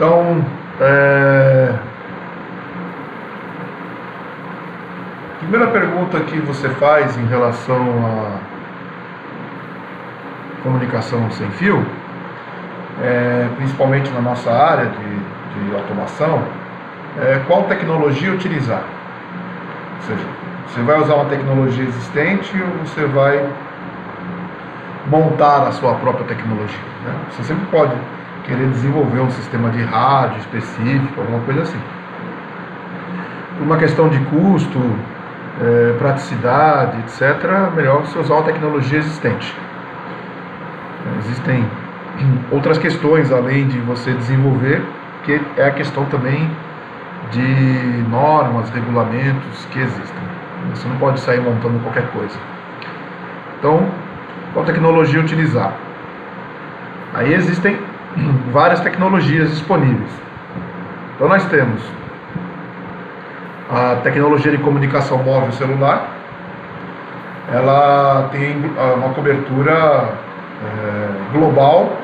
Então, primeira pergunta que você faz em relação à comunicação sem fio, principalmente na nossa área de automação, qual tecnologia utilizar? Ou seja, você vai usar uma tecnologia existente ou você vai montar a sua própria tecnologia, né? Você sempre pode querer desenvolver um sistema de rádio específico, alguma coisa assim. Por uma questão de custo, praticidade, etc., melhor você usar uma tecnologia existente. Existem outras questões além de você desenvolver, que é a questão também de normas, regulamentos que existem. Você não pode sair montando qualquer coisa. Então, qual tecnologia utilizar? Aí existem várias tecnologias disponíveis. Então nós temos a tecnologia de comunicação móvel celular. Ela tem uma cobertura global,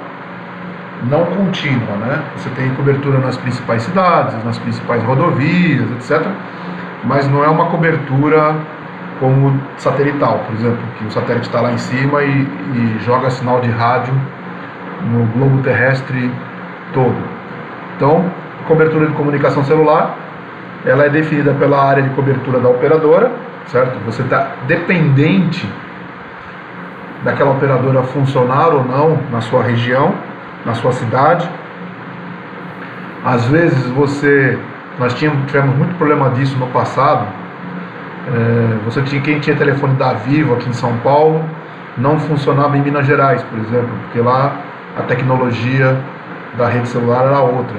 não contínua, né? Você tem cobertura nas principais cidades, nas principais rodovias, etc. Mas não é uma cobertura como satelital, por exemplo, que o satélite está lá em cima e joga sinal de rádio no globo terrestre todo. Então, cobertura de comunicação celular, ela é definida pela área de cobertura da operadora, certo? Você está dependente daquela operadora funcionar ou não na sua região, na sua cidade. Às vezes nós tivemos muito problema disso no passado. Quem tinha telefone da Vivo aqui em São Paulo não funcionava em Minas Gerais, por exemplo, porque lá a tecnologia da rede celular era outra,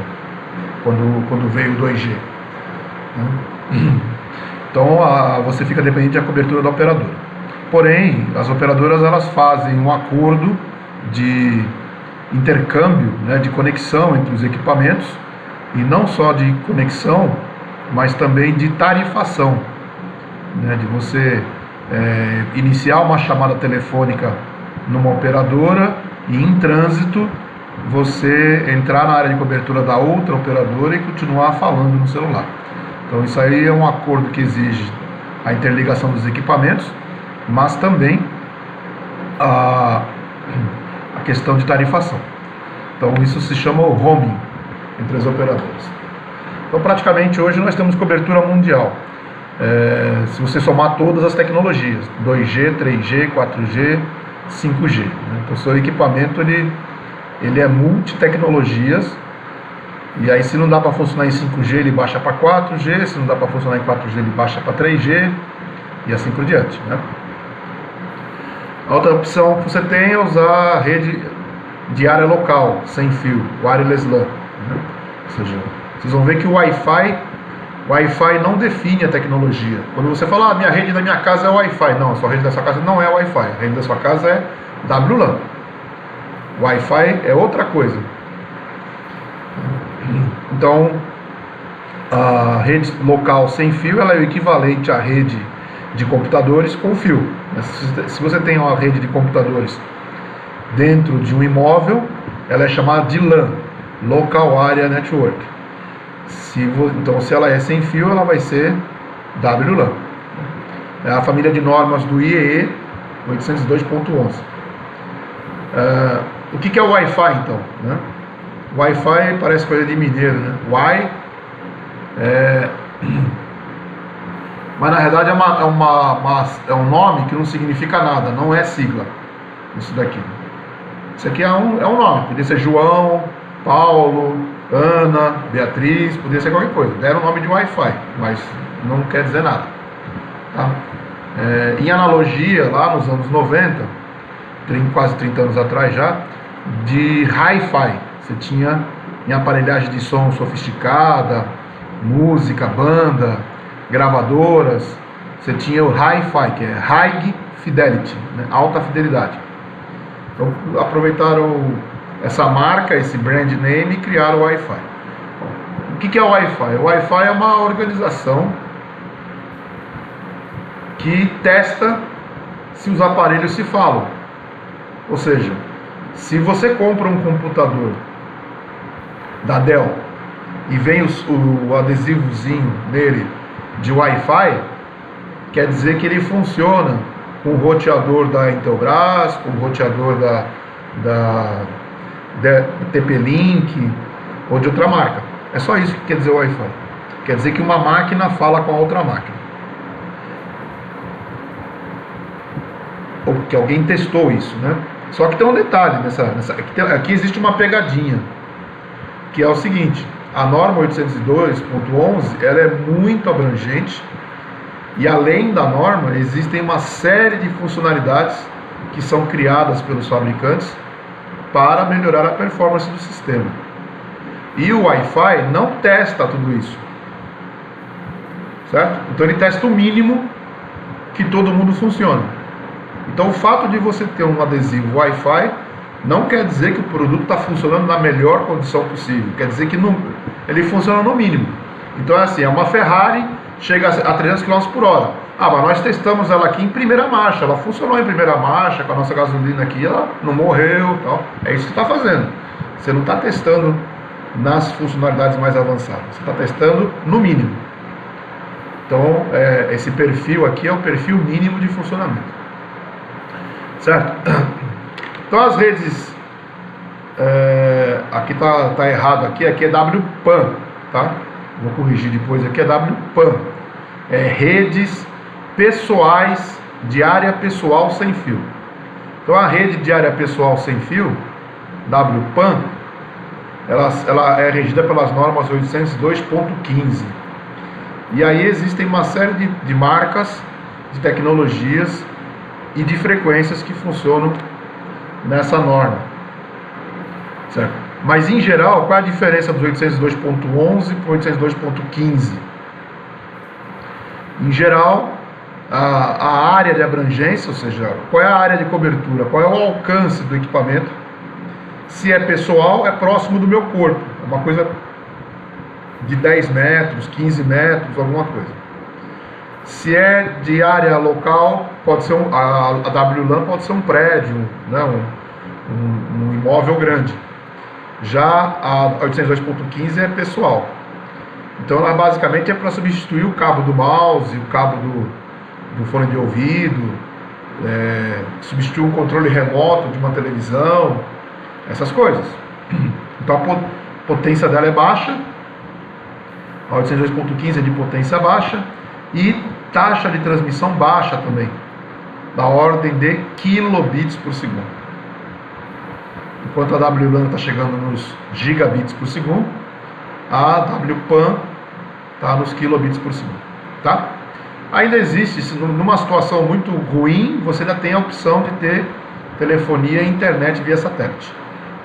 quando veio o 2G. Então você fica dependente da cobertura da operadora. Porém, as operadoras elas fazem um acordo de intercâmbio, né, de conexão entre os equipamentos, e não só de conexão, mas também de tarifação, né, de você iniciar uma chamada telefônica numa operadora e em trânsito você entrar na área de cobertura da outra operadora e continuar falando no celular. Então isso aí é um acordo que exige a interligação dos equipamentos, mas também a questão de tarifação. Então isso se chama o roaming entre as operadoras. Então praticamente hoje nós temos cobertura mundial. Se você somar todas as tecnologias, 2G, 3G, 4G, 5G. Né? Então o seu equipamento ele é multitecnologias, e aí se não dá para funcionar em 5G ele baixa para 4G, se não dá para funcionar em 4G ele baixa para 3G e assim por diante, né? A outra opção que você tem é usar a rede de área local, sem fio, wireless LAN, né? Ou seja, vocês vão ver que o Wi-Fi não define a tecnologia. Quando você fala, minha rede da minha casa é Wi-Fi, não, a sua rede da sua casa não é Wi-Fi, a rede da sua casa é WLAN. Wi-Fi é outra coisa. Então, a rede local sem fio ela é o equivalente à rede de computadores com fio. Se você tem uma rede de computadores dentro de um imóvel, ela é chamada de LAN, Local Area Network. Então, se ela é sem fio, ela vai ser WLAN. É a família de normas do IEE 802.11. O que é o Wi-Fi, então? Né? Wi-Fi parece coisa de mineiro, né? Mas na verdade é um nome que não significa nada, não é sigla. Isso daqui. Isso aqui é um nome, podia ser João, Paulo, Ana, Beatriz, podia ser qualquer coisa. Deram o nome de Wi-Fi, mas não quer dizer nada. Tá? Em analogia, lá nos anos 90, quase 30 anos atrás já, de Hi-Fi. Você tinha em aparelhagem de som sofisticada, música, banda, gravadoras. Você tinha o Hi-Fi, que é High Fidelity, né? Alta fidelidade. Então aproveitaram essa marca, esse brand name, e criaram o Wi-Fi. O que é o Wi-Fi? O Wi-Fi é uma organização que testa se os aparelhos se falam. Ou seja, se você compra um computador da Dell e vem o adesivozinho nele de Wi-Fi, quer dizer que ele funciona com o roteador da Intelbras, com o roteador da TP-Link ou de outra marca. É só isso que quer dizer o Wi-Fi. Quer dizer que uma máquina fala com a outra máquina. Ou que alguém testou isso, né? Só que tem um detalhe aqui existe uma pegadinha, que é o seguinte: a norma 802.11 ela é muito abrangente, e além da norma existem uma série de funcionalidades que são criadas pelos fabricantes para melhorar a performance do sistema. E o Wi-Fi não testa tudo isso, certo? Então ele testa o mínimo que todo mundo funciona. Então o fato de você ter um adesivo Wi-Fi não quer dizer que o produto está funcionando na melhor condição possível. Quer dizer que ele funciona no mínimo. Então é assim, é uma Ferrari, chega a 300 km por hora. Ah, mas nós testamos ela aqui em primeira marcha, ela funcionou em primeira marcha, com a nossa gasolina aqui, ela não morreu, tal. É isso que você está fazendo. Você não está testando nas funcionalidades mais avançadas, você está testando no mínimo. Então esse perfil aqui é o perfil mínimo de funcionamento. Certo? Então as redes, aqui tá errado, aqui é WPAN, tá? Vou corrigir depois, aqui é WPAN, redes pessoais de área pessoal sem fio. Então a rede de área pessoal sem fio, WPAN, ela é regida pelas normas 802.15, e aí existem uma série de marcas, de tecnologias e de frequências que funcionam nessa norma, certo? Mas em geral, qual é a diferença dos 802.11 para o 802.15? Em geral, a área de abrangência, ou seja, qual é a área de cobertura, qual é o alcance do equipamento. Se é pessoal, é próximo do meu corpo, é uma coisa de 10 metros, 15 metros, alguma coisa. Se é de área local, pode ser a WLAN pode ser um prédio, né, um imóvel grande. Já a 802.15 é pessoal. Então ela basicamente é para substituir o cabo do mouse, o cabo do fone de ouvido, substituir um controle remoto de uma televisão, essas coisas. Então a potência dela é baixa, a 802.15 é de potência baixa, e taxa de transmissão baixa também, da ordem de kilobits por segundo. Enquanto a WLAN está chegando nos gigabits por segundo, a WPAN está nos kilobits por segundo, tá? Ainda existe, numa situação muito ruim, você ainda tem a opção de ter telefonia e internet via satélite,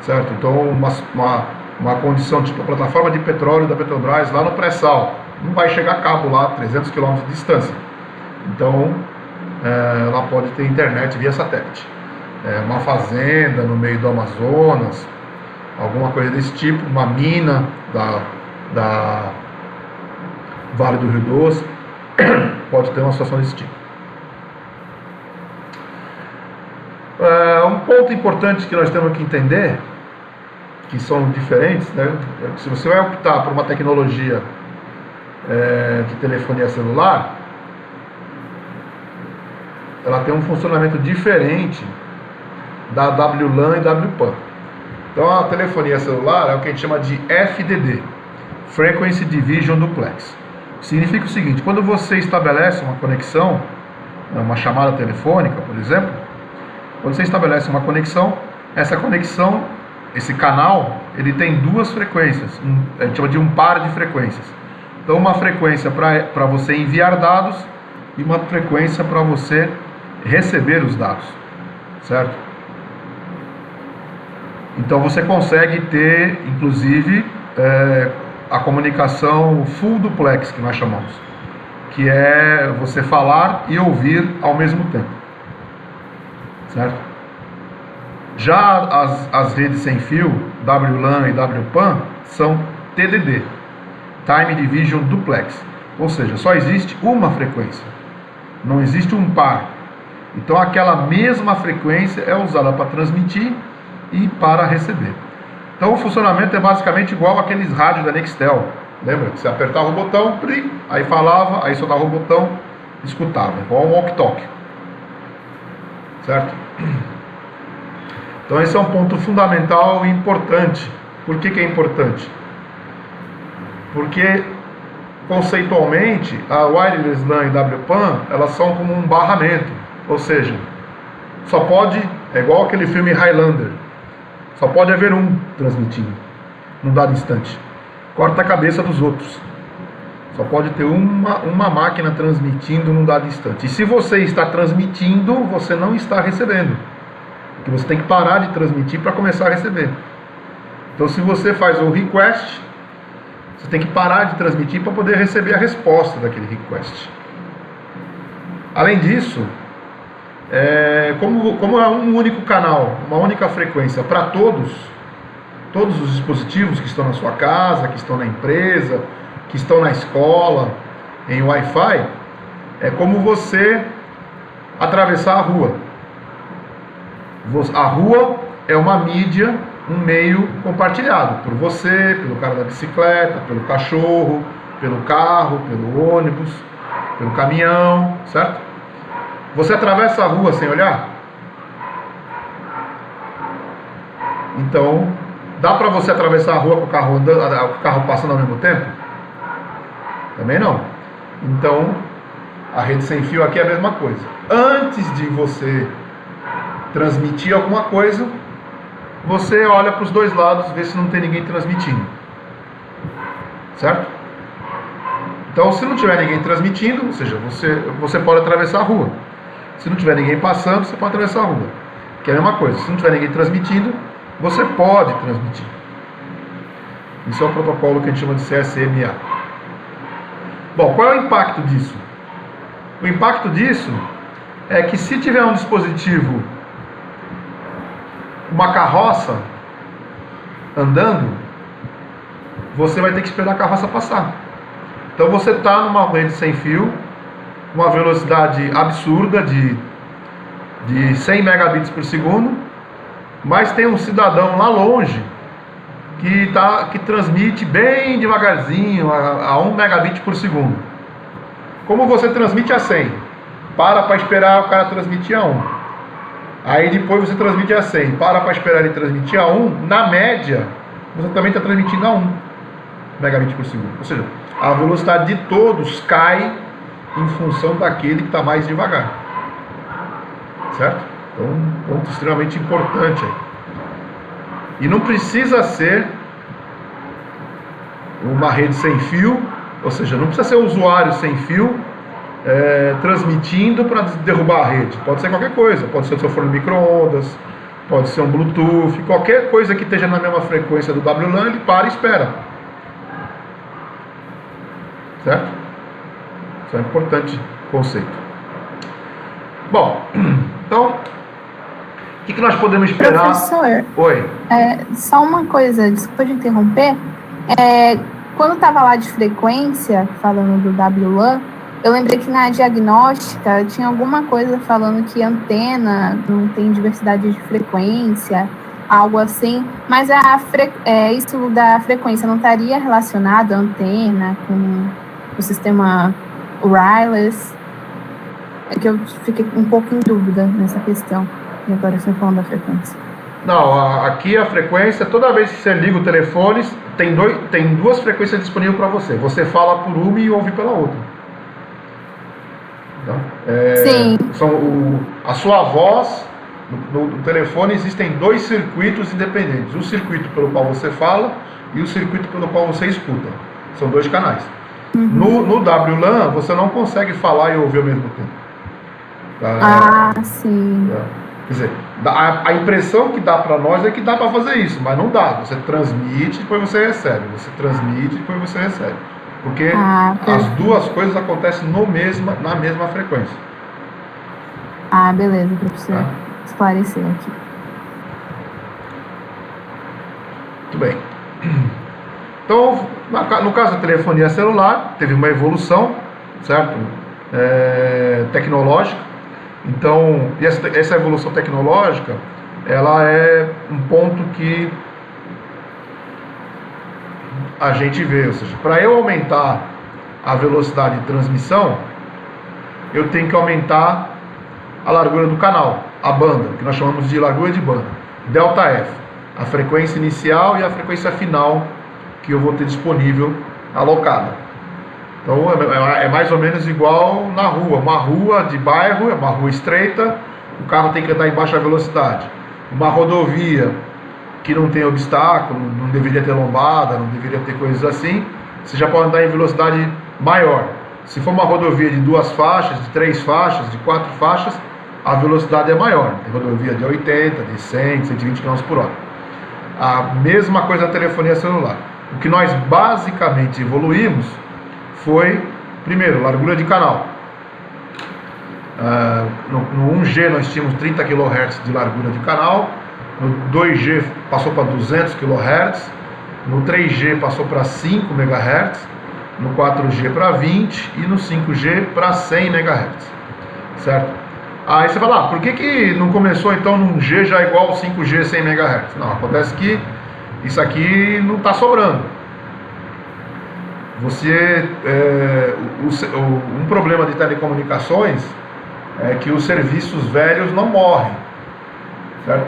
certo? Então uma condição tipo a plataforma de petróleo da Petrobras lá no pré-sal, não vai chegar cabo lá a 300 km de distância. Então, ela pode ter internet via satélite. Uma fazenda no meio do Amazonas, alguma coisa desse tipo, uma mina da Vale do Rio Doce, pode ter uma situação desse tipo. Um ponto importante que nós temos que entender, que são diferentes, né? Se você vai optar por uma tecnologia de telefonia celular, ela tem um funcionamento diferente da WLAN e WPAN. Então a telefonia celular é o que a gente chama de FDD, Frequency Division Duplex. Significa o seguinte: quando você estabelece uma conexão, uma chamada telefônica, por exemplo, quando você estabelece uma conexão, essa conexão, esse canal, ele tem duas frequências, a gente chama de um par de frequências. Então uma frequência para você enviar dados e uma frequência para você receber os dados, certo? Então você consegue ter, inclusive, a comunicação full duplex, que nós chamamos, que é você falar e ouvir ao mesmo tempo, certo? Já as redes sem fio, WLAN e WPAN, são TDD, Time Division Duplex, ou seja, só existe uma frequência, não existe um par. Então aquela mesma frequência é usada para transmitir e para receber. Então o funcionamento é basicamente igual aqueles rádios da Nextel. Lembra? Você apertava o botão, aí falava, aí soltava o botão, escutava. Igual um walkie-talkie. Certo? Então esse é um ponto fundamental e importante. Por que é importante? Porque conceitualmente a Wireless LAN e WPAN elas são como um barramento, ou seja, só pode, é igual aquele filme Highlander, só pode haver um transmitindo num dado instante, corta a cabeça dos outros, só pode ter uma máquina transmitindo num dado instante. E se você está transmitindo, você não está recebendo, porque você tem que parar de transmitir para começar a receber. Então se você faz o request, você tem que parar de transmitir para poder receber a resposta daquele request. Além disso, como é um único canal, uma única frequência para todos os dispositivos que estão na sua casa, que estão na empresa, que estão na escola, em Wi-Fi, é como você atravessar a rua. A rua é uma mídia, um meio compartilhado por você, pelo cara da bicicleta, pelo cachorro, pelo carro, pelo ônibus, pelo caminhão, certo? Você atravessa a rua sem olhar? Então, dá para você atravessar a rua com o carro andando, com o carro passando ao mesmo tempo? Também não. Então, a rede sem fio aqui é a mesma coisa. Antes de você transmitir alguma coisa, você olha para os dois lados, vê se não tem ninguém transmitindo. Certo? Então, se não tiver ninguém transmitindo, ou seja, você pode atravessar a rua. Se não tiver ninguém passando, você pode atravessar a rua. Que é a mesma coisa. Se não tiver ninguém transmitindo, você pode transmitir. Isso é o protocolo que a gente chama de CSMA. Bom, qual é o impacto disso? O impacto disso é que se tiver um dispositivo, uma carroça andando, você vai ter que esperar a carroça passar. Então você está numa rede sem fio, uma velocidade absurda de 100 megabits por segundo, mas tem um cidadão lá longe que transmite bem devagarzinho a 1 megabit por segundo. Como você transmite a 100? Para esperar o cara transmitir a 1. Aí depois você transmite a 100. Para esperar ele transmitir a 1. Na média, você também está transmitindo a 1 megabit por segundo. Ou seja, a velocidade de todos cai em função daquele que está mais devagar. Certo? Então, um ponto extremamente importante aí. E não precisa ser uma rede sem fio, ou seja, não precisa ser um usuário sem fio transmitindo para derrubar a rede. Pode ser qualquer coisa, pode ser o seu forno de micro-ondas, pode ser um Bluetooth, qualquer coisa que esteja na mesma frequência do WLAN, ele para e espera. Certo? Isso é um importante conceito. Bom, então, o que nós podemos esperar? Professor, Oi. Só uma coisa, desculpa de interromper. Quando estava lá de frequência, falando do WLAN, eu lembrei que na diagnóstica tinha alguma coisa falando que antena não tem diversidade de frequência, algo assim, mas isso da frequência não estaria relacionado à antena com o sistema wireless? É que eu fiquei um pouco em dúvida nessa questão, e agora você falando da frequência. Não, aqui a frequência, toda vez que você liga o telefone, tem duas frequências disponíveis para você. Você fala por uma e ouve pela outra. Então, Sim. A sua voz, no telefone existem dois circuitos independentes. O circuito pelo qual você fala e o circuito pelo qual você escuta. São dois canais. Uhum. No WLAN, você não consegue falar e ouvir ao mesmo tempo. Sim. Quer dizer, a impressão que dá para nós é que dá para fazer isso, mas não dá. Você transmite, depois você recebe. Você transmite, depois você recebe. Porque as duas coisas acontecem na mesma frequência. Beleza, professor. Esclareceu aqui. Muito bem. Então, no caso da telefonia celular, teve uma evolução, certo? Tecnológica. Então, essa evolução tecnológica, ela é um ponto que a gente vê, ou seja, para eu aumentar a velocidade de transmissão, eu tenho que aumentar a largura do canal, a banda, que nós chamamos de largura de banda, ΔF, a frequência inicial e a frequência final que eu vou ter disponível alocada. Então é mais ou menos igual na rua, uma rua de bairro, é uma rua estreita, o carro tem que andar em baixa velocidade. Uma rodovia que não tem obstáculo, não deveria ter lombada, não deveria ter coisas assim, você já pode andar em velocidade maior. Se for uma rodovia de 2 faixas, de 3 faixas, de 4 faixas, a velocidade é maior. Tem rodovia de 80, de 100, 120 km por hora. A mesma coisa na telefonia celular. O que nós basicamente evoluímos foi, primeiro, largura de canal. No 1G nós tínhamos 30 kHz de largura de canal, no 2G passou para 200 kHz, no 3G passou para 5 MHz, no 4G para 20 e no 5G para 100 MHz, certo? Aí você fala, por que não começou então num G já igual ao 5G 100 MHz? Não, acontece que isso aqui não está sobrando. Um problema de telecomunicações é que os serviços velhos não morrem, certo?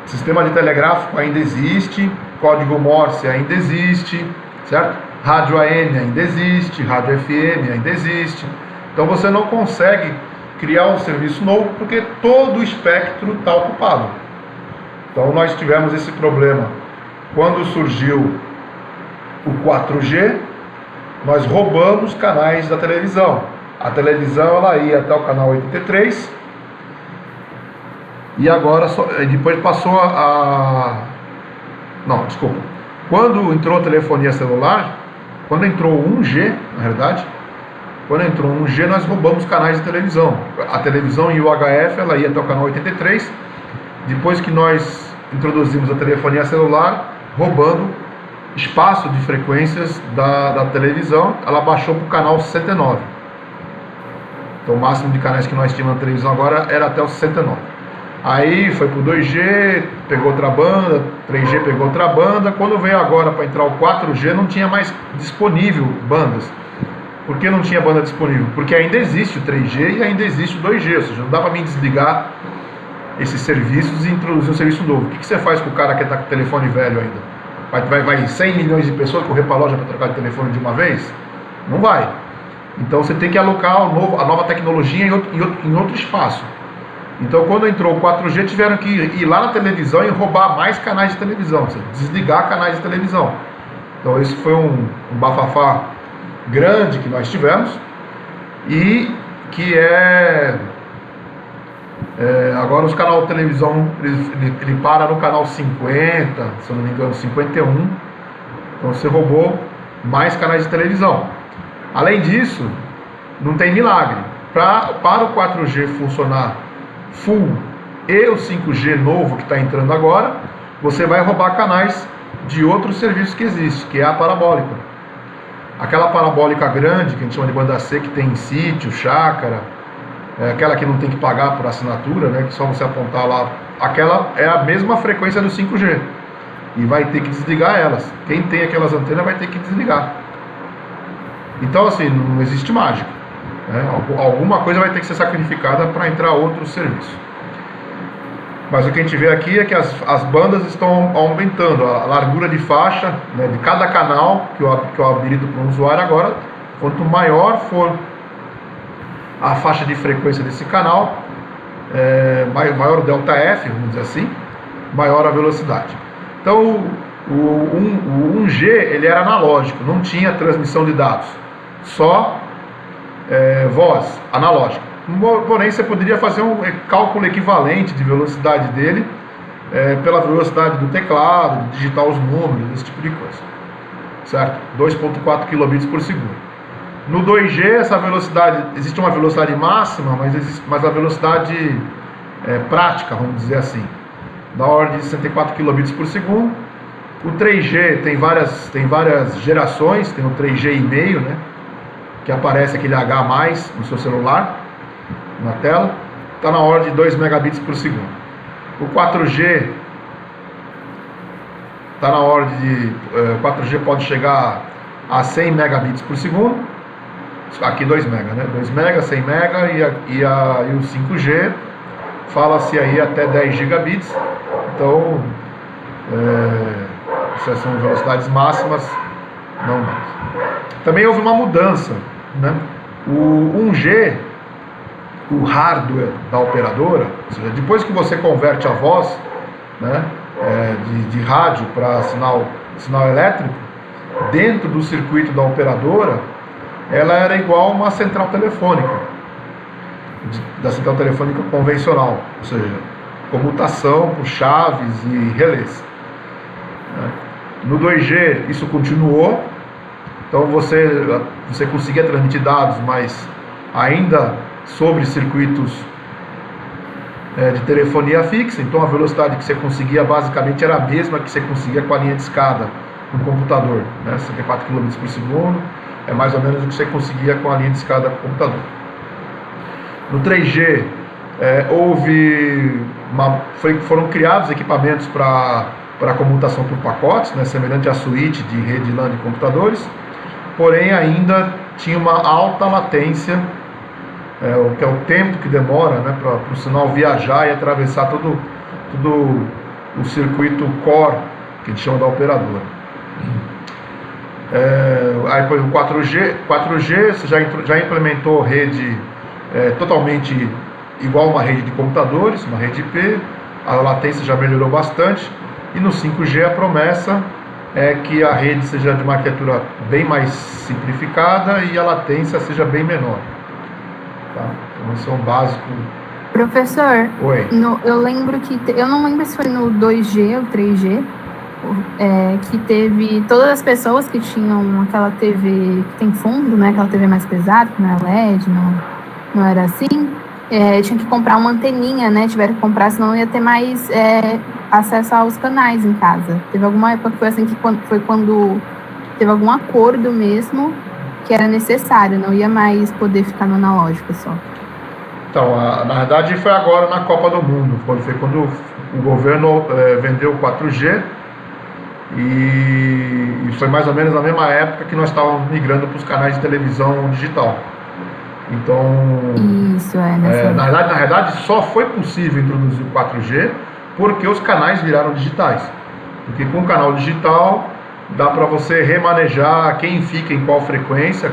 Sistema de telegráfico ainda existe, código Morse ainda existe, certo? Rádio AM ainda existe, rádio FM ainda existe. Então você não consegue criar um serviço novo porque todo o espectro está ocupado. Então nós tivemos esse problema quando surgiu o 4G. Nós roubamos canais da televisão. A televisão ela ia até o canal 83 e agora depois passou não, desculpa. Quando entrou a telefonia celular, quando entrou o 1G, na verdade, quando entrou o 1G nós roubamos canais de televisão. A televisão em UHF ela ia até o canal 83. Depois que nós introduzimos a telefonia celular, roubando espaço de frequências da televisão, ela baixou para o canal 69. Então o máximo de canais que nós tínhamos na televisão agora era até o 69. Aí foi para o 2G, pegou outra banda, 3G pegou outra banda. Quando veio agora para entrar o 4G, não tinha mais disponível bandas. Por que não tinha banda disponível? Porque ainda existe o 3G e ainda existe o 2G, ou seja, não dá para mim desligar esses serviços e introduzir um serviço novo. O que você faz com o cara que está com o telefone velho ainda? Vai 100 milhões de pessoas correr para a loja para trocar de telefone de uma vez? Não vai. Então você tem que alocar a nova tecnologia em outro espaço. Então quando entrou o 4G tiveram que ir lá na televisão e roubar mais canais de televisão, ou seja, desligar canais de televisão. Então esse foi um bafafá grande que nós tivemos e que agora os canais de televisão ele para no canal 50, se eu não me engano 51. Então você roubou mais canais de televisão. Além disso, não tem milagre. Para o 4G funcionar full e o 5G novo que está entrando agora, você vai roubar canais de outros serviços que existem, que é a parabólica. Aquela parabólica grande, que a gente chama de banda C, que tem em sítio, chácara, aquela que não tem que pagar por assinatura, né, que só você apontar lá, aquela é a mesma frequência do 5G. E vai ter que desligar elas. Quem tem aquelas antenas vai ter que desligar. Então assim, não existe mágica, né? Alguma coisa vai ter que ser sacrificada para entrar outro serviço. Mas o que a gente vê aqui é que as bandas estão aumentando a largura de faixa, né, de cada canal que eu habilito para um usuário agora. Quanto maior for a faixa de frequência desse canal, maior o ΔF, vamos dizer assim, maior a velocidade. Então o 1G ele era analógico, não tinha transmissão de dados, só voz analógica. Porém você poderia fazer um cálculo equivalente de velocidade dele pela velocidade do teclado, digitar os números, esse tipo de coisa, certo? 2.4 kbps por segundo. No 2G essa velocidade, existe uma velocidade máxima, mas a velocidade prática, vamos dizer assim, da ordem de 64 kbps por segundo. O 3G tem várias gerações, tem o 3G,5, né, que aparece aquele H a mais no seu celular, na tela, está na ordem de 2 megabits por segundo. O 4G está na ordem de 4G pode chegar a 100 megabits por segundo, aqui 2 mega, né? 2 mega, 100 mega e o 5G fala-se aí até 10 gigabits, então essas são velocidades máximas, não mais. Também houve uma mudança, né? O 1G, o hardware da operadora, ou seja, depois que você converte a voz, né, de rádio para sinal elétrico, dentro do circuito da operadora, ela era igual a uma central telefônica, da central telefônica convencional, ou seja, comutação por chaves e relés. No 2G isso continuou, então você conseguia transmitir dados, mas ainda sobre circuitos de telefonia fixa, então a velocidade que você conseguia basicamente era a mesma que você conseguia com a linha de escada no computador, né? 64 km por segundo é mais ou menos o que você conseguia com a linha de escada no computador. No 3G foram criados equipamentos para comutação por pacotes, né? Semelhante à suíte de rede LAN de computadores, porém ainda tinha uma alta latência, que é o tempo que demora, né, para o sinal viajar e atravessar todo o circuito core, que a gente chama da operadora. Aí depois o 4G você já implementou rede totalmente igual a uma rede de computadores, uma rede IP, a latência já melhorou bastante, e no 5G a promessa é que a rede seja de uma arquitetura bem mais simplificada e a latência seja bem menor. Tá? Então esse é um básico. Professor, Oi. Eu lembro que, eu não lembro se foi no 2G ou 3G, que teve todas as pessoas que tinham aquela TV que tem fundo, né, aquela TV mais pesada, que não era LED, não era assim, tinha que comprar uma anteninha, né, tiveram que comprar, senão não ia ter mais acesso aos canais em casa. Teve alguma época que foi assim, que foi quando teve algum acordo mesmo, que era necessário, não ia mais poder ficar no analógico só. Então, na verdade foi agora na Copa do Mundo, foi quando o governo vendeu o 4G, e foi mais ou menos na mesma época que nós estávamos migrando para os canais de televisão digital. Então, isso na verdade só foi possível introduzir o 4G porque os canais viraram digitais, porque com o canal digital dá para você remanejar quem fica em qual frequência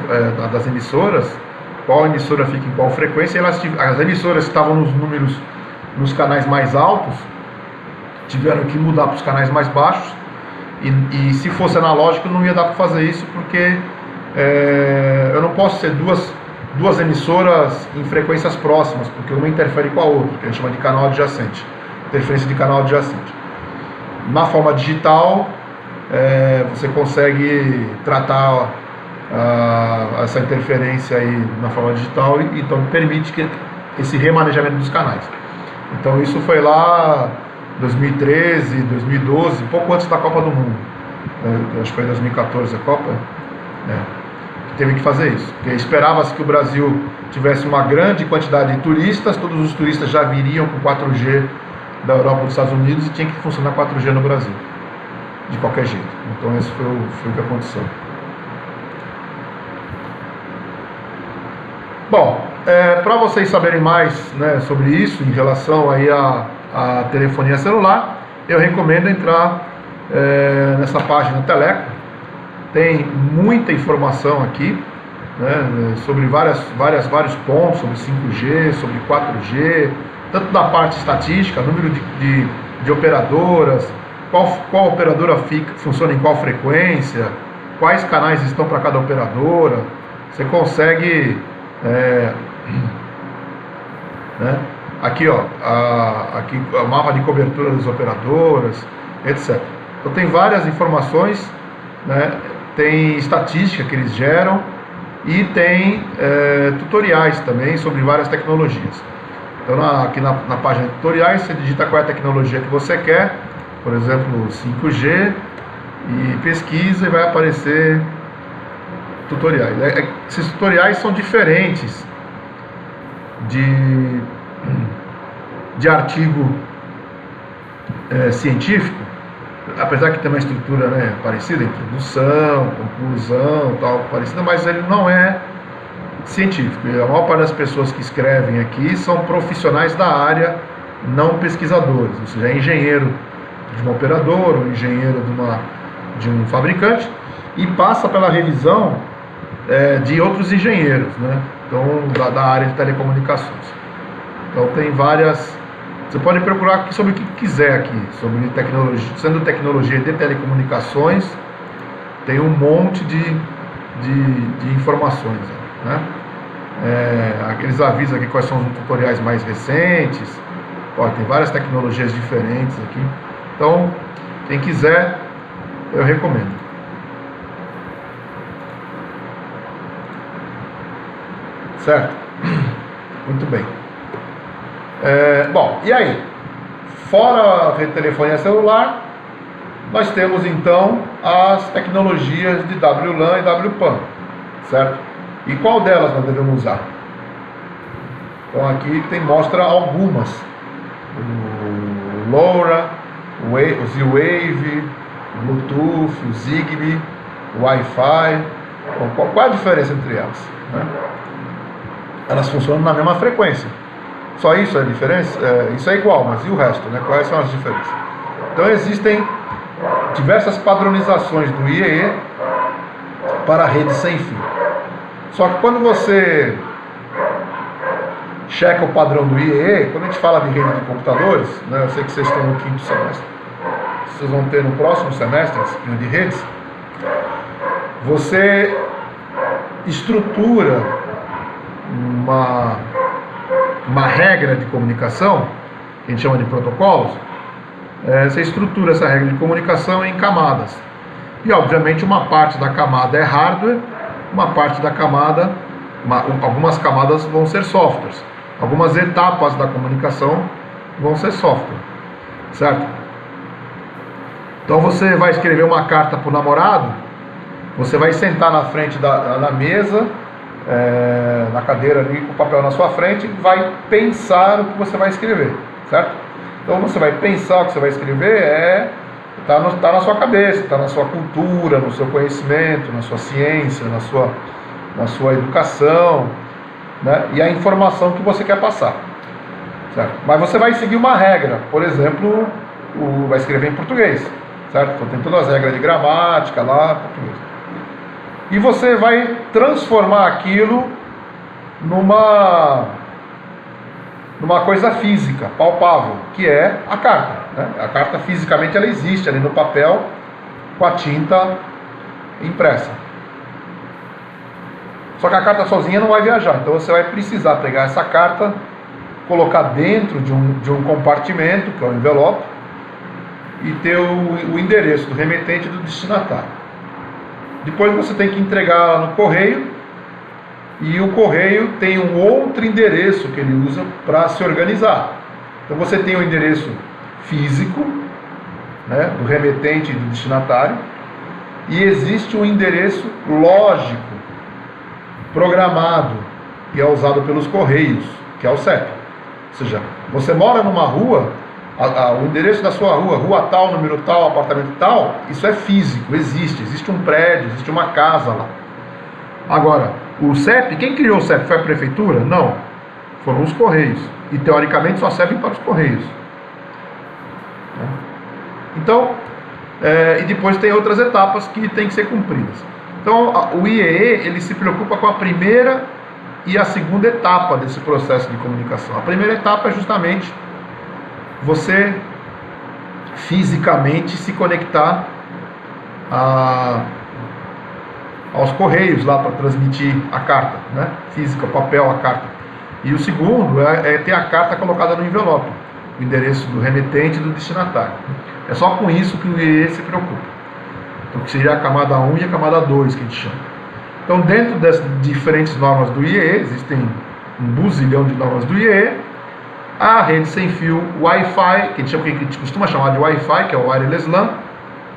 das emissoras, qual emissora fica em qual frequência. As emissoras que estavam nos canais mais altos tiveram que mudar para os canais mais baixos, e se fosse analógico não ia dar para fazer isso, porque eu não posso ser duas emissoras em frequências próximas, porque uma interfere com a outra, que a gente chama de canal adjacente, interferência de canal adjacente. Na forma digital, você consegue tratar essa interferência aí na forma digital, e então permite esse remanejamento dos canais. Então isso foi lá 2013, 2012, pouco antes da Copa do Mundo, acho que foi 2014 a Copa, que teve que fazer isso, porque esperava-se que o Brasil tivesse uma grande quantidade de turistas, todos os turistas já viriam com 4G da Europa e dos Estados Unidos, e tinha que funcionar 4G no Brasil, de qualquer jeito. Então esse foi o que aconteceu. Bom, para vocês saberem mais, né, sobre isso, em relação aí a telefonia celular, eu recomendo entrar nessa página Teleco. Tem muita informação aqui, né, sobre vários pontos, sobre 5G, sobre 4G, tanto da parte estatística, número de operadoras, qual operadora funciona em qual frequência, quais canais estão para cada operadora. Você consegue aqui aqui o mapa de cobertura das operadoras, etc. Então tem várias informações, né? Tem estatística que eles geram, e tem tutoriais também sobre várias tecnologias. Então aqui na página de tutoriais você digita qual é a tecnologia que você quer, por exemplo 5G, e pesquisa, e vai aparecer tutoriais. Esses tutoriais são diferentes de artigo científico. apesar que tem uma estrutura, né, parecida, introdução, conclusão, tal, parecida, mas ele não é científico. E a maior parte das pessoas que escrevem aqui são profissionais da área, não pesquisadores, ou seja, é engenheiro de uma operadora, ou engenheiro de um fabricante, e passa pela revisão de outros engenheiros, né? Então, da área de telecomunicações. Então tem várias. Você pode procurar aqui sobre o que quiser aqui, sobre tecnologia, sendo tecnologia de telecomunicações, tem um monte de informações, né? Eles avisam aqui quais são os tutoriais mais recentes. Tem várias tecnologias diferentes aqui. Então, quem quiser, eu recomendo. Certo? Muito bem. Bom, e aí? Fora a telefonia celular, nós temos então as tecnologias de WLAN e WPAN, certo? E qual delas nós devemos usar? Então aqui mostra algumas: o LoRa, o Z-Wave, o Bluetooth, o Zigbee, o Wi-Fi. Qual a diferença entre elas, né? Elas funcionam na mesma frequência. Só isso é a diferença? Isso é igual, mas e o resto, né? Quais são as diferenças? Então existem diversas padronizações do IEE para a rede sem fio. Só que quando você checa o padrão do IEE, quando a gente fala de rede de computadores, né, eu sei que vocês estão no 5º semestre, vocês vão ter no próximo semestre a disciplina de redes, você estrutura uma regra de comunicação, que a gente chama de protocolos. Você estrutura essa regra de comunicação em camadas. E obviamente uma parte da camada é hardware, uma parte da camada, algumas camadas vão ser softwares. Algumas etapas da comunicação vão ser software, certo? Então você vai escrever uma carta para o namorado, você vai sentar na frente na mesa, na cadeira ali com o papel na sua frente, e vai pensar o que você vai escrever, certo? Então você vai pensar o que você vai escrever, está na sua cabeça, está na sua cultura, no seu conhecimento, na sua ciência, na sua educação, né? E a informação que você quer passar, certo? Mas você vai seguir uma regra, por exemplo, vai escrever em português, certo? Então tem todas as regras de gramática lá, português. E você vai transformar aquilo numa coisa física, palpável, que é a carta, né? A carta fisicamente ela existe ali no papel com a tinta impressa. Só que a carta sozinha não vai viajar, então você vai precisar pegar essa carta, colocar dentro de um compartimento, que é o envelope, e ter o endereço do remetente e do destinatário. Depois você tem que entregar ela no correio, e o correio tem um outro endereço que ele usa para se organizar. Então você tem o endereço físico, né, do remetente e do destinatário, e existe um endereço lógico, programado, que é usado pelos correios, que é o CEP. Ou seja, você mora numa rua, o endereço da sua rua tal, número tal, apartamento tal, isso é físico, existe um prédio, existe uma casa lá. Agora, o CEP, quem criou o CEP foi a prefeitura? Não, foram os correios, e teoricamente só servem para os correios. Então, e depois tem outras etapas que têm que ser cumpridas. Então, o IEE, ele se preocupa com a primeira e a segunda etapa desse processo de comunicação. A primeira etapa é justamente você fisicamente se conectar aos correios lá para transmitir a carta, né? Física, papel, a carta. E o segundo é ter a carta colocada no envelope, o endereço do remetente e do destinatário. É só com isso que o IEE se preocupa. Então, que seria a camada 1 e a camada 2 que a gente chama. Então, dentro das diferentes normas do IEE, existem um buzilhão de normas do IEE. A rede sem fio Wi-Fi, que a gente costuma chamar de Wi-Fi, que é o Wireless LAN,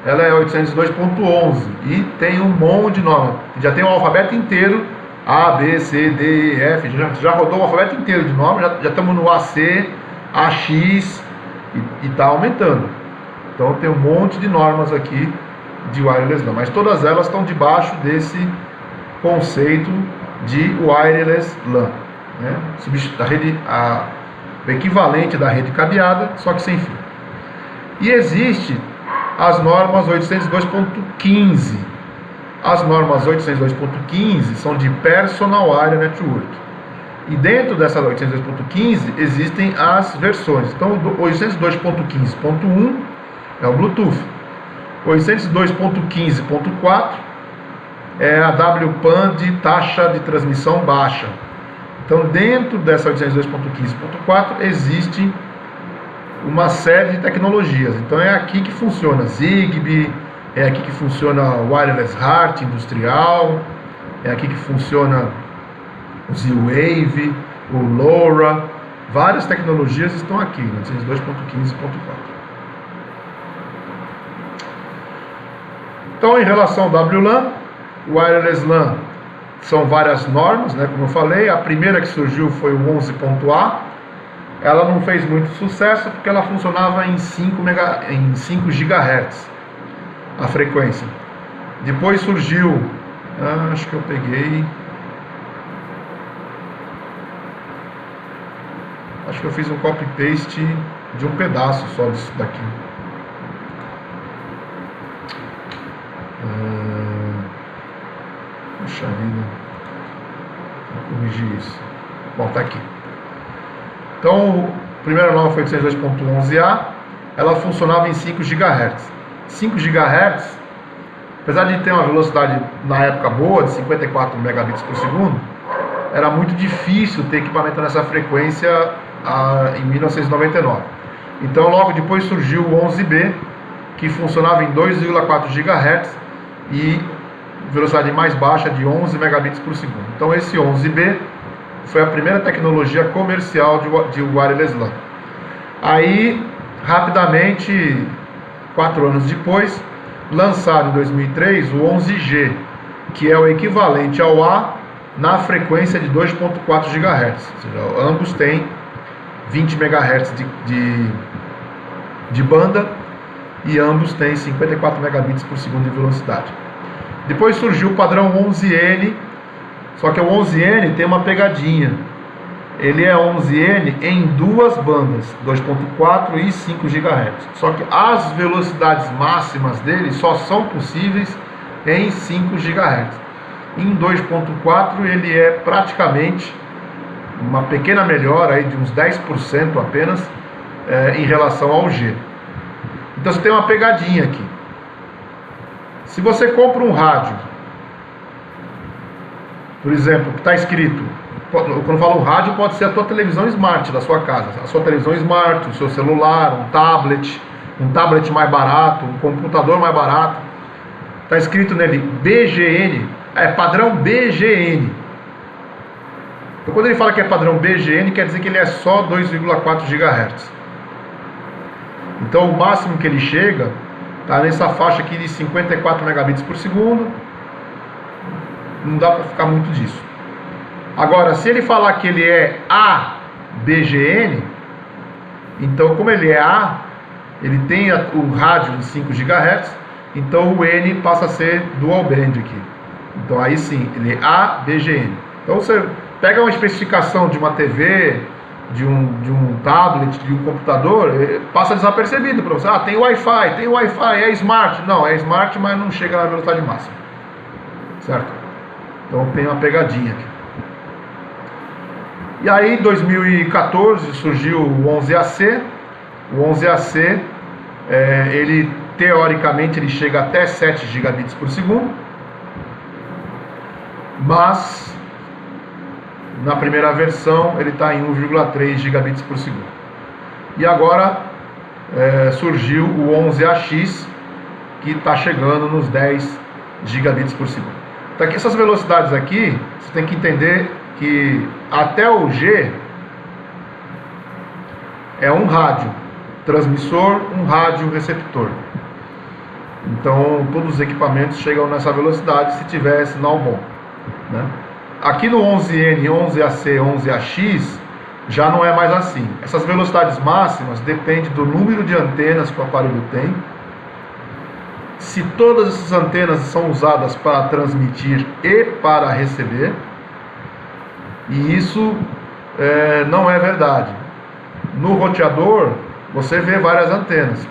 ela é 802.11 e tem um monte de normas. Já tem o alfabeto inteiro, A, B, C, D, E, F, já rodou o alfabeto inteiro de normas, já estamos no AC, AX e está aumentando. Então tem um monte de normas aqui de wireless LAN, mas todas elas estão debaixo desse conceito de wireless LAN, né? O equivalente da rede cabeada, só que sem fio. E existe as normas 802.15. As normas 802.15 são de Personal Area Network. E dentro dessa 802.15 existem as versões. Então, o 802.15.1 é o Bluetooth. 802.15.4 é a WPAN de taxa de transmissão baixa. Então, dentro dessa 802.15.4 existe uma série de tecnologias. Então, é aqui que funciona Zigbee, é aqui que funciona o Wireless HART industrial, é aqui que funciona o Z-Wave, o LoRa. Várias tecnologias estão aqui no 802.15.4. Então, em relação ao WLAN, o Wireless LAN são várias normas, né, como eu falei. A primeira que surgiu foi o 11.A. Ela não fez muito sucesso porque ela funcionava em 5 GHz a frequência. Depois surgiu, acho que eu peguei, acho que eu fiz um copy-paste de um pedaço só disso daqui. Puxa vida, vou corrigir isso. Bom, tá aqui. Então, a primeira norma foi 802.11a, ela funcionava em 5 GHz. 5 GHz, apesar de ter uma velocidade na época boa, de 54 megabits por segundo, era muito difícil ter equipamento nessa frequência em 1999. Então, logo depois surgiu o 11B, que funcionava em 2,4 GHz e velocidade mais baixa de 11 megabits por segundo. Então, esse 11B foi a primeira tecnologia comercial de wireless LAN. Aí, rapidamente, 4 anos depois, lançado em 2003 o 11G, que é o equivalente ao A na frequência de 2,4 GHz. Ou seja, ambos têm 20 MHz de banda e ambos têm 54 megabits por segundo de velocidade. Depois surgiu o padrão 11N, só que o 11N tem uma pegadinha. Ele é 11N em duas bandas, 2.4 e 5 GHz. Só que as velocidades máximas dele só são possíveis em 5 GHz. Em 2.4 ele é praticamente uma pequena melhora aí de uns 10% apenas em relação ao G. Então você tem uma pegadinha aqui. Se você compra um rádio, por exemplo, que está escrito, quando eu falo rádio, pode ser a tua televisão smart da sua casa, a sua televisão smart, o seu celular, um tablet mais barato, um computador mais barato. Está escrito nele BGN, é padrão BGN. Então, quando ele fala que é padrão BGN, quer dizer que ele é só 2,4 GHz. Então, o máximo que ele chega está nessa faixa aqui de 54 megabits por segundo. Não dá para ficar muito disso. Agora, se ele falar que ele é ABGN, então, como ele é A, ele tem o rádio em 5 GHz, então o N passa a ser dual band aqui. Então, aí sim, ele é ABGN. Então, você pega uma especificação de uma TV, de um tablet, de um computador, passa desapercebido para você. Tem Wi-Fi, é smart. Não, é smart, mas não chega na velocidade máxima. Certo? Então tem uma pegadinha aqui. E aí, em 2014, surgiu o 11AC. O 11AC, ele teoricamente ele chega até 7 gigabits por segundo, mas na primeira versão ele está em 1,3 gigabits por segundo. E agora surgiu o 11AX, que está chegando nos 10 gigabits por segundo. Então, aqui, essas velocidades aqui, você tem que entender que até o G é um rádio transmissor, um rádio receptor. Então, todos os equipamentos chegam nessa velocidade se tiver sinal bom, né? Aqui no 11N, 11AC, 11AX, já não é mais assim. Essas velocidades máximas dependem do número de antenas que o aparelho tem se todas essas antenas são usadas para transmitir e para receber, e isso não é verdade. No roteador, você vê várias antenas,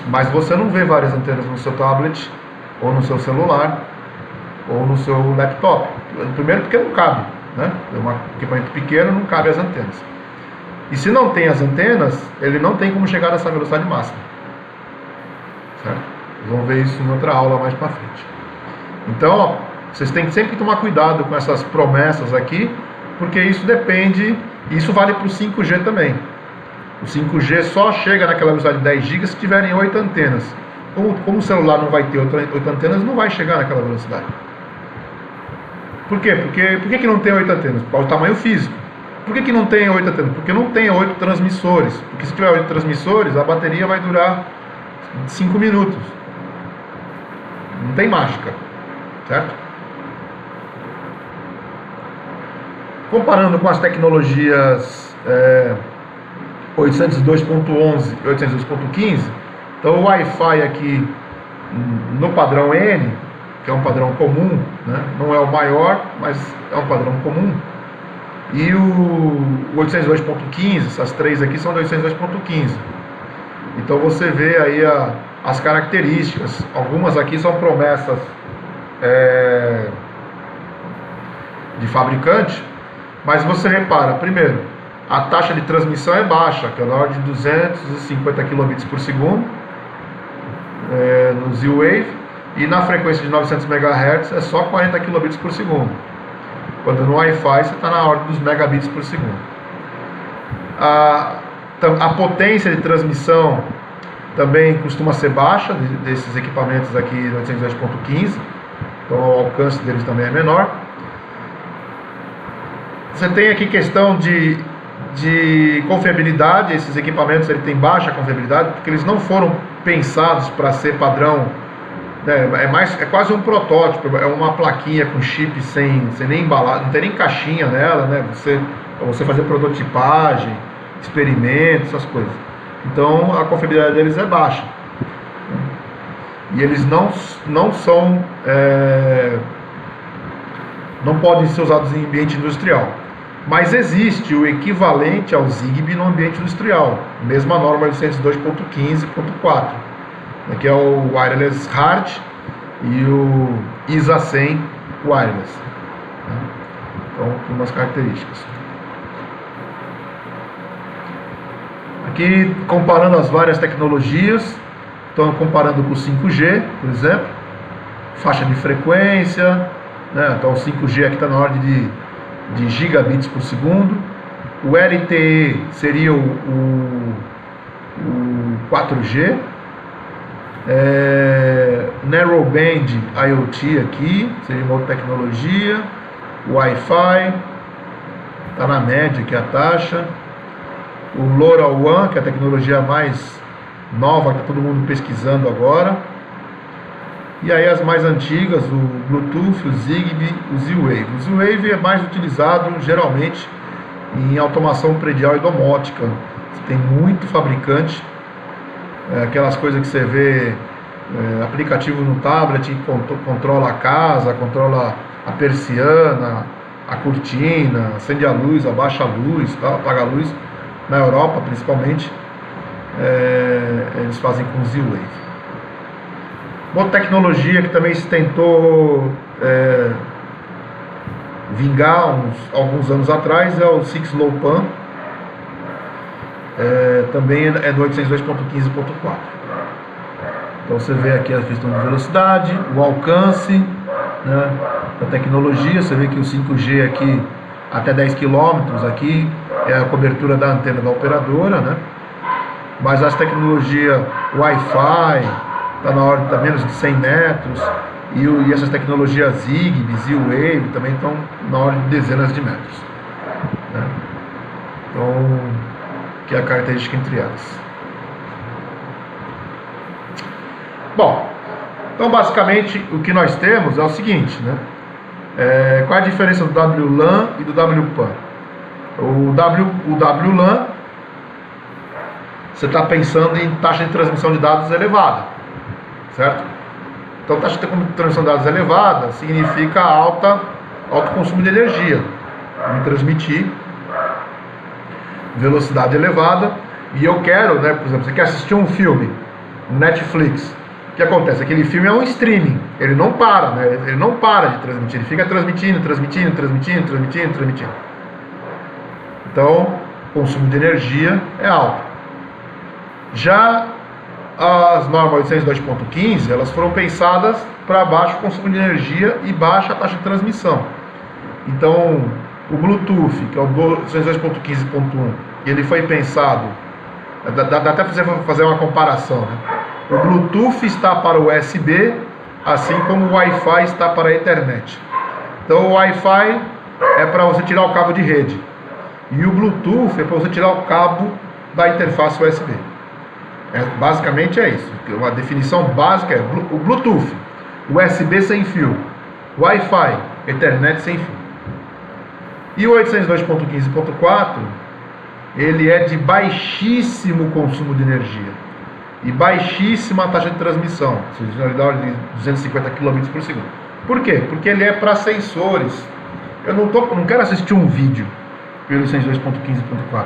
mas você não vê várias antenas no seu tablet, ou no seu celular, ou no seu laptop. Primeiro porque não cabe, né? É um equipamento pequeno, não cabe as antenas. E se não tem as antenas, ele não tem como chegar nessa velocidade máxima. Certo? Vamos ver isso em outra aula mais para frente. Então, ó, vocês têm que sempre tomar cuidado com essas promessas aqui, porque isso depende, isso vale para o 5G também. O 5G só chega naquela velocidade de 10 GB se tiverem 8 antenas. Como o celular não vai ter 8 antenas, não vai chegar naquela velocidade. Por quê? Por que não tem 8 antenas? Por causa do tamanho físico. Por que não tem 8 antenas? Porque não tem 8 transmissores. Porque se tiver 8 transmissores, a bateria vai durar 5 minutos. Não tem mágica. Certo? Comparando com as tecnologias 802.11 e 802.15, então o Wi-Fi aqui no padrão N, que é um padrão comum, né? Não é o maior, mas é um padrão comum. E o 802.15, essas três aqui são de 802.15. Então você vê aí as características. Algumas aqui são promessas de fabricante, mas você repara, primeiro, a taxa de transmissão é baixa, que é na ordem de 250 kbps por segundo no Z-Wave, e na frequência de 900 MHz é só 40 kbps por segundo. Quando no Wi-Fi você está na ordem dos megabits por segundo. A potência de transmissão também costuma ser baixa desses equipamentos aqui no 802.15, então o alcance deles também é menor. Você tem aqui questão de confiabilidade. Esses equipamentos ele tem baixa confiabilidade porque eles não foram pensados para ser padrão, né? É quase um protótipo, é uma plaquinha com chip sem nem embalagem, não tem nem caixinha nela, né? Você fazer prototipagem, experimento, essas coisas. Então a confiabilidade deles é baixa, e eles não são não podem ser usados em ambiente industrial. Mas existe o equivalente ao Zigbee no ambiente industrial, mesma norma 802.15.4, que é o Wireless Hard e o ISA 100 Wireless. Então, algumas características. Aqui, comparando as várias tecnologias, então comparando com o 5G, por exemplo, faixa de frequência, né? Então o 5G aqui está na ordem de gigabits por segundo. O LTE seria o 4G. Narrowband IoT aqui seria uma outra tecnologia. Wi-Fi está na média aqui a taxa. O LoRaWAN, que é a tecnologia mais nova que está todo mundo pesquisando agora. E aí as mais antigas, o Bluetooth, o Zigbee, o Z-Wave. O Z-Wave é mais utilizado geralmente em automação predial e domótica. Você tem muito fabricante, aquelas coisas que você vê, aplicativo no tablet que controla a casa, controla a persiana, a cortina, acende a luz, abaixa a luz, apaga a luz. Na Europa principalmente, eles fazem com Z-Wave. Uma tecnologia que também se tentou vingar alguns anos atrás é o 6LoWPAN, também é do 802.15.4. Então você vê aqui a questão de velocidade, o alcance, né, da tecnologia. Você vê que o 5G aqui até 10 km aqui é a cobertura da antena da operadora, né? Mas as tecnologias Wi-Fi está na ordem de menos de 100 metros, e essas tecnologias Zigbee, Z-Wave também estão na ordem de dezenas de metros, né? Então, que é a característica entre elas. Bom, então basicamente o que nós temos é o seguinte, né? Qual é a diferença do WLAN e do WPAN? O WLAN, você está pensando em taxa de transmissão de dados elevada, certo? Então, taxa de transmissão de dados elevada significa alto consumo de energia. Me transmitir, velocidade elevada, e eu quero, né, por exemplo, você quer assistir um filme, Netflix, o que acontece? Aquele filme é um streaming, ele não para, né? Ele não para de transmitir, ele fica transmitindo. Então, o consumo de energia é alto. Já as normas 802.15, elas foram pensadas para baixo consumo de energia e baixa taxa de transmissão. Então, o Bluetooth, que é o 802.15.1, ele foi pensado, dá até fazer uma comparação, né? O Bluetooth está para o USB, assim como o Wi-Fi está para a Ethernet. Então, o Wi-Fi é para você tirar o cabo de rede, e o Bluetooth é para você tirar o cabo da interface USB. Basicamente é isso. Uma definição básica é o Bluetooth, USB sem fio, Wi-Fi, Ethernet sem fio. E o 802.15.4, ele é de baixíssimo consumo de energia e baixíssima taxa de transmissão, ele dá de 250 km por segundo. Por quê? Porque ele é para sensores. Eu não quero assistir um vídeo pelo 802.15.4.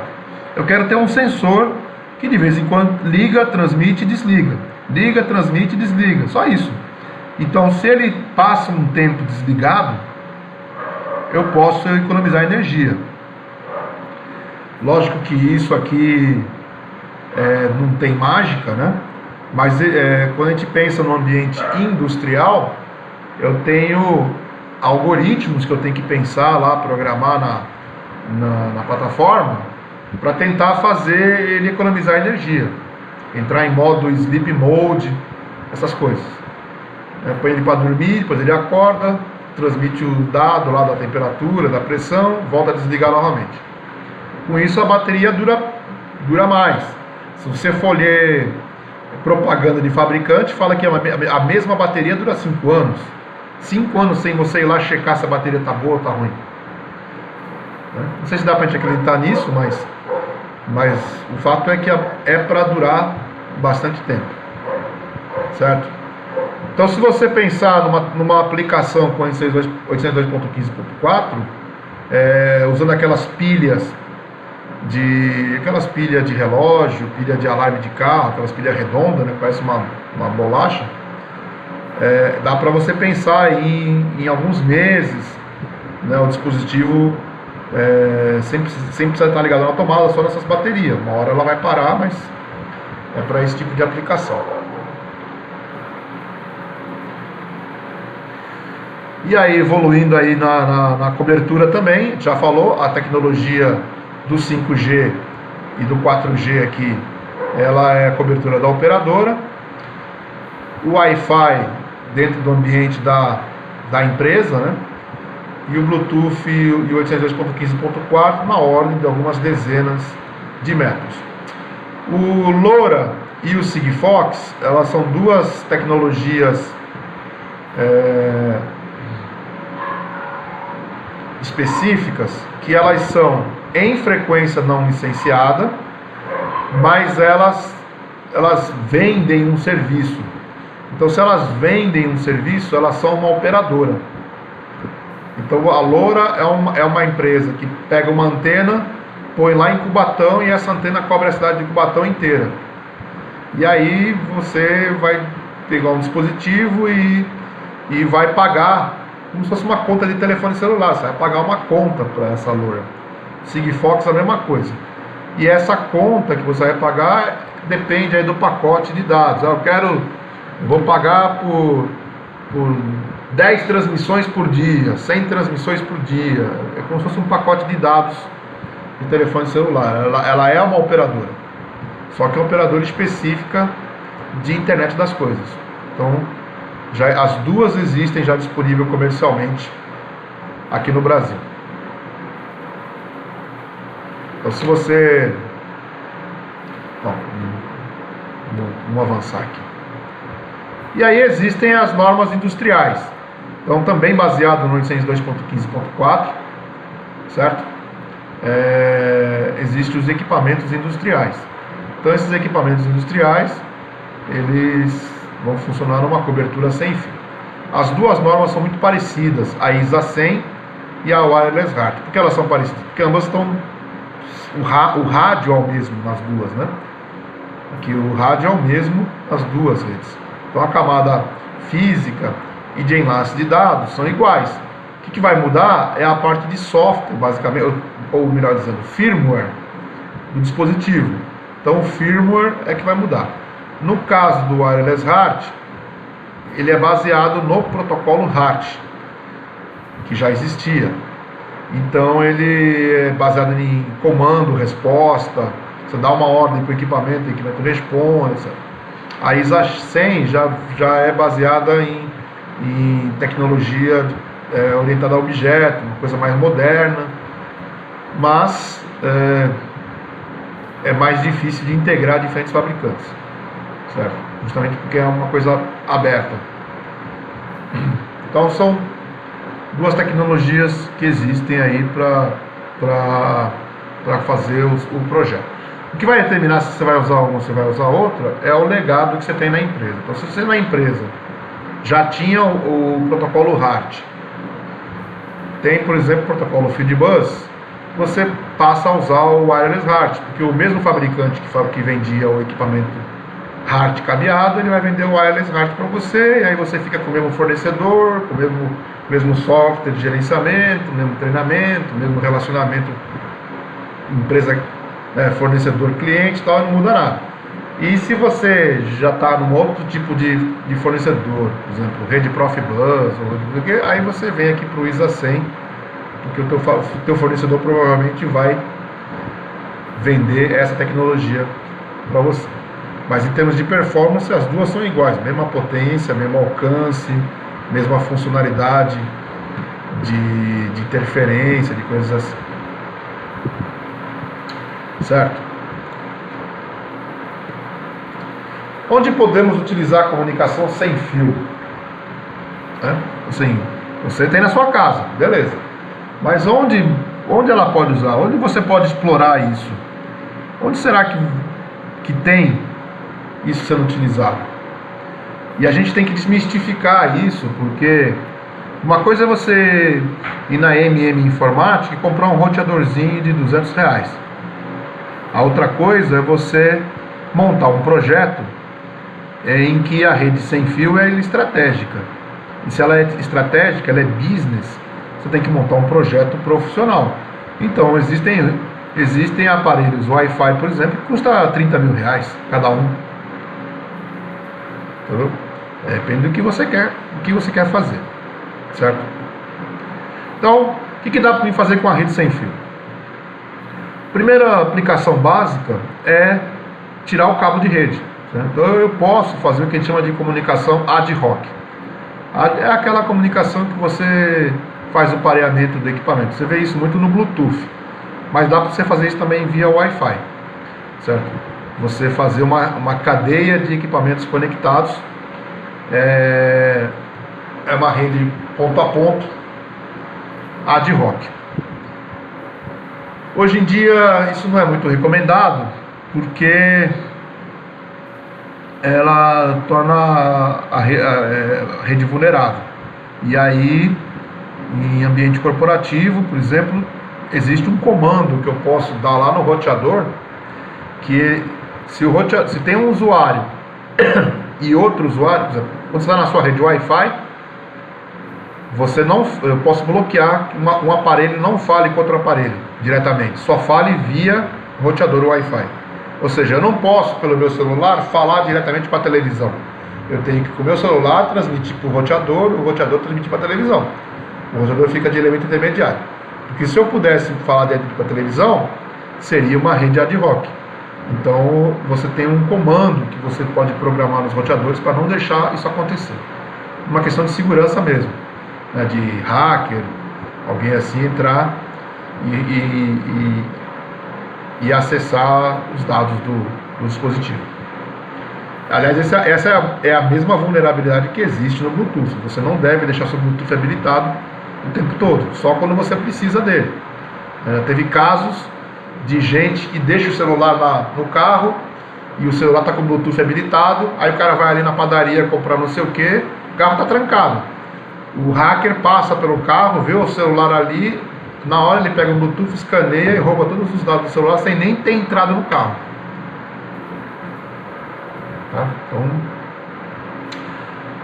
Eu quero ter um sensor que de vez em quando liga, transmite e desliga. Liga, transmite e desliga. Só isso. Então, se ele passa um tempo desligado, eu posso economizar energia. Lógico que isso aqui não tem mágica, né? Mas quando a gente pensa no ambiente industrial, eu tenho algoritmos que eu tenho que pensar lá, programar na plataforma, para tentar fazer ele economizar energia, entrar em modo sleep mode, essas coisas. Põe ele para dormir, depois ele acorda, transmite o dado lá da temperatura, da pressão, volta a desligar novamente. Com isso a bateria dura mais. Se você for ler propaganda de fabricante, fala que a mesma bateria dura 5 anos. 5 anos sem você ir lá checar se a bateria está boa ou está ruim. Não sei se dá para a gente acreditar nisso, mas o fato é que é para durar bastante tempo, certo? Então, se você pensar numa aplicação com 802.15.4, usando aquelas pilhas de relógio, pilha de alarme de carro, aquelas pilhas redondas, né, parece uma bolacha, dá para você pensar em alguns meses, né, o dispositivo sempre precisa estar ligado na tomada, só nessas baterias. Uma hora ela vai parar, mas é para esse tipo de aplicação. E aí, evoluindo aí na cobertura também, a gente já falou, a tecnologia do 5G e do 4G aqui, ela é a cobertura da operadora. O Wi-Fi dentro do ambiente da empresa, né? E o Bluetooth e o 802.15.4 na ordem de algumas dezenas de metros. O LoRa e o Sigfox, elas são duas tecnologias específicas, que elas são em frequência não licenciada, mas elas vendem um serviço. Então, se elas vendem um serviço, elas são uma operadora. Então, a LoRa é uma empresa que pega uma antena, põe lá em Cubatão, e essa antena cobre a cidade de Cubatão inteira. E aí você vai pegar um dispositivo e vai pagar como se fosse uma conta de telefone celular. Você vai pagar uma conta para essa LoRa. Sigfox é a mesma coisa. E essa conta que você vai pagar depende aí do pacote de dados. Eu vou pagar por 10 transmissões por dia, 100 transmissões por dia. É como se fosse um pacote de dados de telefone celular. Ela é uma operadora, só que é uma operadora específica de internet das coisas. Então, as duas existem já disponível comercialmente aqui no Brasil. Então, se você... Bom, vamos avançar aqui. E aí existem as normas industriais. Então, também baseado no 802.15.4, certo? Existem os equipamentos industriais. Então, esses equipamentos industriais, eles vão funcionar numa cobertura sem fio. As duas normas são muito parecidas, a ISA 100 e a Wireless HART. Por que elas são parecidas? Porque ambas estão... O rádio é o mesmo nas duas, né? Aqui o rádio é o mesmo nas duas redes. Então a camada física e de enlace de dados são iguais. O que vai mudar é a parte de software, basicamente, ou melhor dizendo, firmware do dispositivo. Então o firmware é que vai mudar. No caso do Wireless HART, ele é baseado no protocolo HART, que já existia. Então ele é baseado em comando, resposta, você dá uma ordem para o equipamento responde, etc. A ISA 100 já é baseada em tecnologia orientada a objeto, uma coisa mais moderna, mas é mais difícil de integrar diferentes fabricantes, certo? Justamente porque é uma coisa aberta. Então são duas tecnologias que existem aí para fazer o projeto. O que vai determinar se você vai usar uma ou se vai usar outra é o legado que você tem na empresa. Então, se você na empresa já tinha o protocolo HART, tem, por exemplo, o protocolo Fieldbus, você passa a usar o Wireless HART, porque o mesmo fabricante que vendia o equipamento HART cabeado, ele vai vender o Wireless HART para você, e aí você fica com o mesmo fornecedor, com o mesmo software de gerenciamento, mesmo treinamento, mesmo relacionamento empresa, fornecedor-cliente e tal, não muda nada. E se você já está num outro tipo de fornecedor, por exemplo, rede Profibus, aí você vem aqui para o ISA 100, porque o teu fornecedor provavelmente vai vender essa tecnologia para você. Mas em termos de performance, as duas são iguais, mesma potência, mesmo alcance, mesma funcionalidade de interferência, de coisas assim. Certo? Onde podemos utilizar a comunicação sem fio? Assim, você tem na sua casa, beleza. Mas onde ela pode usar? Onde você pode explorar isso? Onde será que tem isso sendo utilizado? E a gente tem que desmistificar isso, porque uma coisa é você ir na MM Informática e comprar um roteadorzinho de R$200. A outra coisa é você montar um projeto em que a rede sem fio é estratégica. E se ela é estratégica, ela é business, você tem que montar um projeto profissional. Então existem aparelhos Wi-Fi, por exemplo, que custa R$30 mil cada um. Entendeu? Depende do que você quer fazer, certo? Então, o que dá para mim fazer com a rede sem fio? Primeira aplicação básica é tirar o cabo de rede, certo? Então eu posso fazer o que a gente chama de comunicação ad hoc. É aquela comunicação que você faz o pareamento do equipamento. Você vê isso muito no Bluetooth, mas dá para você fazer isso também via Wi-Fi, certo? Você fazer uma cadeia de equipamentos conectados, é uma rede ponto a ponto ad hoc. Hoje em dia isso não é muito recomendado, porque ela torna a rede vulnerável. E aí, em ambiente corporativo, por exemplo, existe um comando que eu posso dar lá no roteador, que se tem um usuário e outro usuário, por exemplo, quando você está na sua rede Wi-Fi, eu posso bloquear que um aparelho não fale com outro aparelho diretamente, só fale via roteador Wi-Fi. Ou seja, eu não posso, pelo meu celular, falar diretamente para a televisão. Eu tenho que, com o meu celular, transmitir para o roteador transmitir para a televisão. O roteador fica de elemento intermediário. Porque se eu pudesse falar dentro para a televisão, seria uma rede ad hoc. Então, você tem um comando que você pode programar nos roteadores para não deixar isso acontecer. Uma questão de segurança mesmo, né, de hacker, alguém assim entrar e acessar os dados do dispositivo. Aliás, essa é a mesma vulnerabilidade que existe no Bluetooth. Você não deve deixar seu Bluetooth habilitado o tempo todo, só quando você precisa dele. Teve casos de gente que deixa o celular no carro e o celular está com o Bluetooth habilitado, aí o cara vai ali na padaria comprar não sei o que, o carro está trancado. O hacker passa pelo carro, vê o celular ali, na hora ele pega o Bluetooth, escaneia e rouba todos os dados do celular sem nem ter entrado no carro. Tá? Então,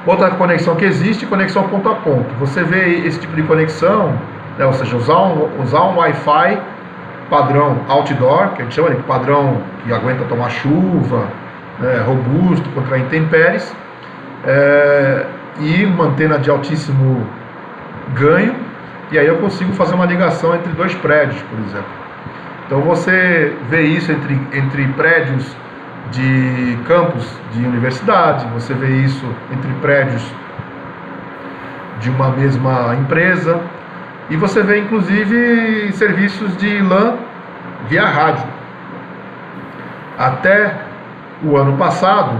outra conexão que existe, conexão ponto a ponto. Você vê esse tipo de conexão, né, ou seja, usar um Wi-Fi padrão outdoor, que a gente chama de padrão que aguenta tomar chuva, né, robusto contra intempéries, e uma antena de altíssimo ganho, e aí eu consigo fazer uma ligação entre dois prédios, por exemplo. Então você vê isso entre prédios de campus de universidade, você vê isso entre prédios de uma mesma empresa, e você vê inclusive serviços de LAN via rádio. Até o ano passado,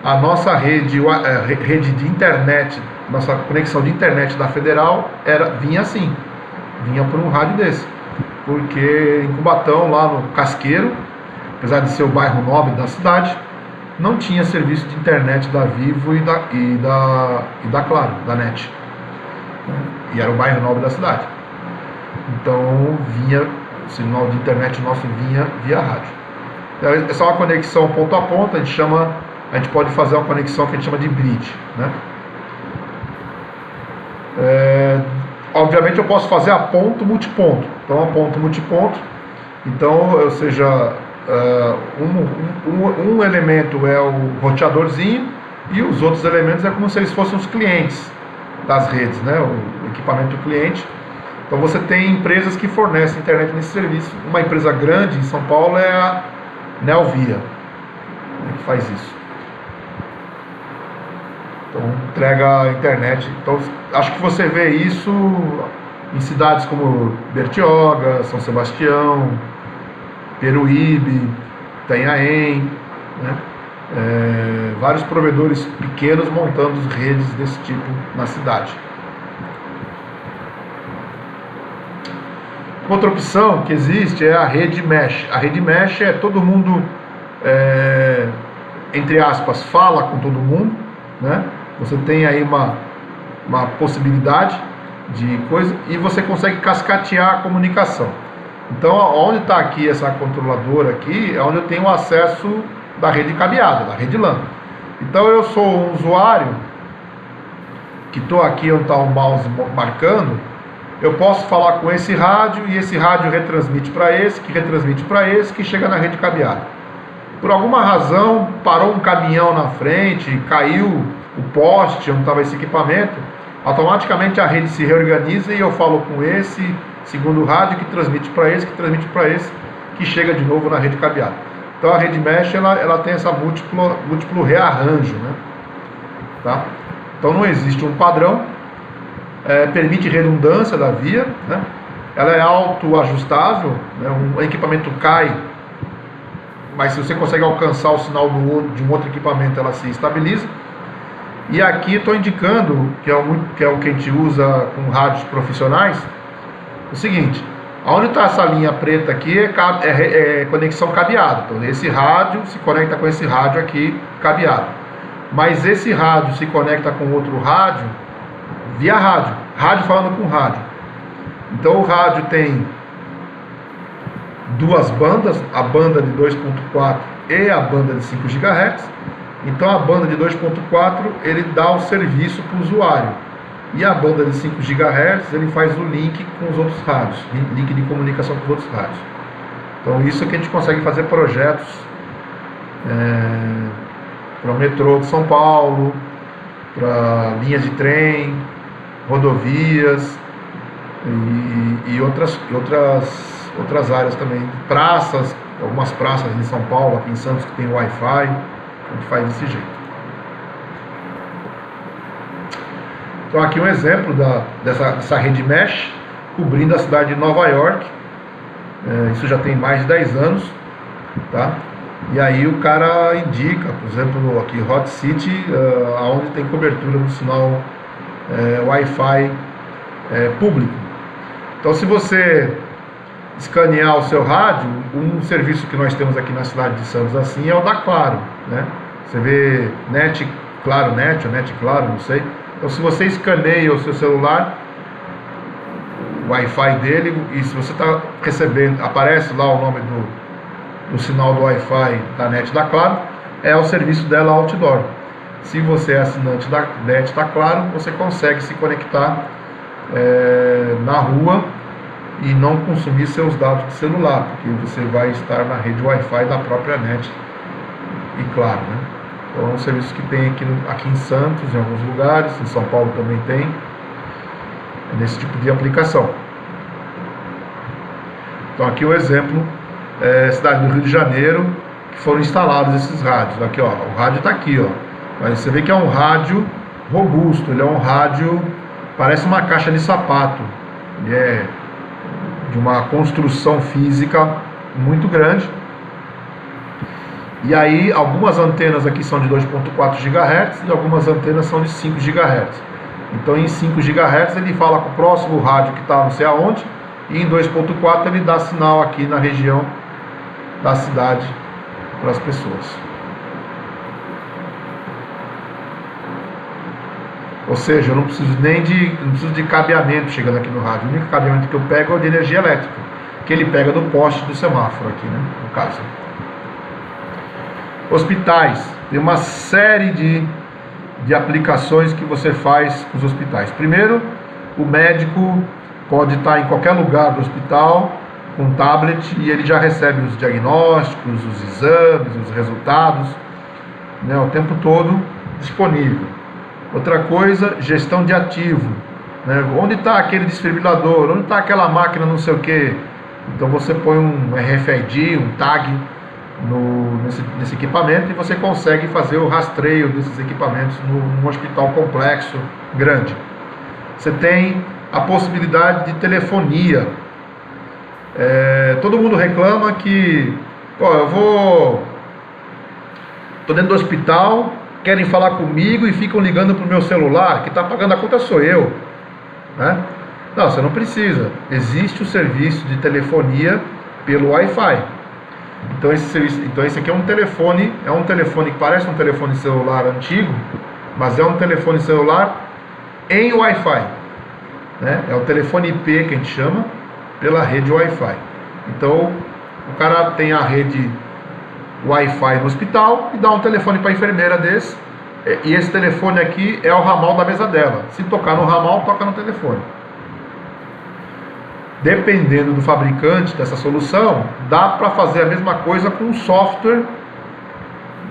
a nossa rede de internet, nossa conexão de internet da Federal vinha assim, vinha por um rádio desse, porque em Cubatão, lá no Casqueiro, apesar de ser o bairro nobre da cidade, não tinha serviço de internet da Vivo e da Claro, da NET. E era o bairro nobre da cidade. Então o sinal de internet nosso vinha via rádio. Essa é uma conexão ponto a ponto, a gente pode fazer uma conexão que a gente chama de bridge, né? Obviamente eu posso fazer a ponto multiponto. Então a ponto multiponto, então, ou seja, um elemento é o roteadorzinho e os outros elementos é como se eles fossem os clientes das redes, né? O equipamento cliente. Então você tem empresas que fornecem internet nesse serviço. Uma empresa grande em São Paulo é a Neovia, que faz isso. Então entrega a internet. Então acho que você vê isso em cidades como Bertioga, São Sebastião, Peruíbe, Itanhaém, né? Vários provedores pequenos montando redes desse tipo na cidade. Outra opção que existe é a rede mesh. A rede mesh é todo mundo, entre aspas, fala com todo mundo, né? Você tem aí uma possibilidade de coisa e você consegue cascatear a comunicação. Então, onde está aqui essa controladora aqui, é onde eu tenho acesso da rede cabeada, da rede LAN. Então, eu sou um usuário que estou aqui onde está o mouse marcando, eu posso falar com esse rádio e esse rádio retransmite para esse, que retransmite para esse, que chega na rede cabeada. Por alguma razão, parou um caminhão na frente, caiu o poste onde estava esse equipamento, automaticamente a rede se reorganiza e eu falo com esse segundo rádio que transmite para esse, que chega de novo na rede cabeada. Então a rede mesh ela tem essa múltiplo rearranjo, né? Tá? Então não existe um padrão, permite redundância da via, né? Ela é autoajustável, né? Um equipamento cai, mas se você consegue alcançar o sinal de um outro equipamento, ela se estabiliza. E aqui estou indicando, que é o que a gente usa com rádios profissionais, o seguinte: onde está essa linha preta aqui é conexão cabeada. Então esse rádio se conecta com esse rádio aqui cabeado. Mas esse rádio se conecta com outro rádio via rádio falando com rádio. Então o rádio tem duas bandas, a banda de 2.4 e a banda de 5 GHz. Então a banda de 2.4 ele dá o serviço para o usuário, e a banda de 5 GHz ele faz o link com os outros rádios, link de comunicação com os outros rádios. Então isso é que a gente consegue fazer projetos para o metrô de São Paulo, para linhas de trem, rodovias e outras áreas também, praças, algumas praças em São Paulo, aqui em Santos que tem Wi-Fi, a gente faz desse jeito. Então aqui um exemplo dessa rede mesh cobrindo a cidade de Nova York. Isso já tem mais de 10 anos, tá? E aí o cara indica, por exemplo, aqui Hot City, onde tem cobertura do sinal Wi-Fi público. Então se você escanear o seu rádio, um serviço que nós temos aqui na cidade de Santos assim é o da Claro, né? Você vê Net Claro Net ou Net Claro, não sei. Então, se você escaneia o seu celular, o Wi-Fi dele, e se você está recebendo, aparece lá o nome do sinal do Wi-Fi da Net da Claro, é o serviço dela outdoor. Se você é assinante da Net da Claro, você consegue se conectar na rua e não consumir seus dados de celular, porque você vai estar na rede Wi-Fi da própria Net e Claro, né? Então é um serviço que tem aqui em Santos, em alguns lugares, em São Paulo também tem, nesse tipo de aplicação. Então aqui o exemplo, cidade do Rio de Janeiro, que foram instalados esses rádios. Aqui, ó, o rádio está aqui, ó. Mas você vê que é um rádio robusto, ele é um rádio, parece uma caixa de sapato. Ele é de uma construção física muito grande. E aí algumas antenas aqui são de 2.4 GHz e algumas antenas são de 5 GHz. Então em 5 GHz ele fala com o próximo rádio que está não sei aonde, e em 2.4 ele dá sinal aqui na região da cidade para as pessoas. Ou seja, eu não preciso de cabeamento chegando aqui no rádio. O único cabeamento que eu pego é o de energia elétrica, que ele pega do poste do semáforo aqui, né, no caso. Hospitais, tem uma série de aplicações que você faz com os hospitais. Primeiro, o médico pode estar em qualquer lugar do hospital com um tablet e ele já recebe os diagnósticos, os exames, os resultados, né, o tempo todo disponível. Outra coisa, gestão de ativo, né? Onde está aquele desfibrilador, onde está aquela máquina não sei o que. Então você põe um RFID, um tag nesse equipamento e você consegue fazer o rastreio desses equipamentos num hospital complexo, grande. Você tem a possibilidade de telefonia. Todo mundo reclama que estou dentro do hospital, querem falar comigo e ficam ligando para o meu celular, que está pagando a conta sou eu, né? Não, você não precisa. Existe o serviço de telefonia pelo Wi-Fi. Então esse aqui é um telefone que parece um telefone celular antigo, mas é um telefone celular em Wi-Fi, né? É o telefone IP que a gente chama, pela rede Wi-Fi. Então o cara tem a rede Wi-Fi no hospital e dá um telefone para a enfermeira desse, e esse telefone aqui é o ramal da mesa dela. Se tocar no ramal, toca no telefone. Dependendo do fabricante dessa solução, dá para fazer a mesma coisa com um software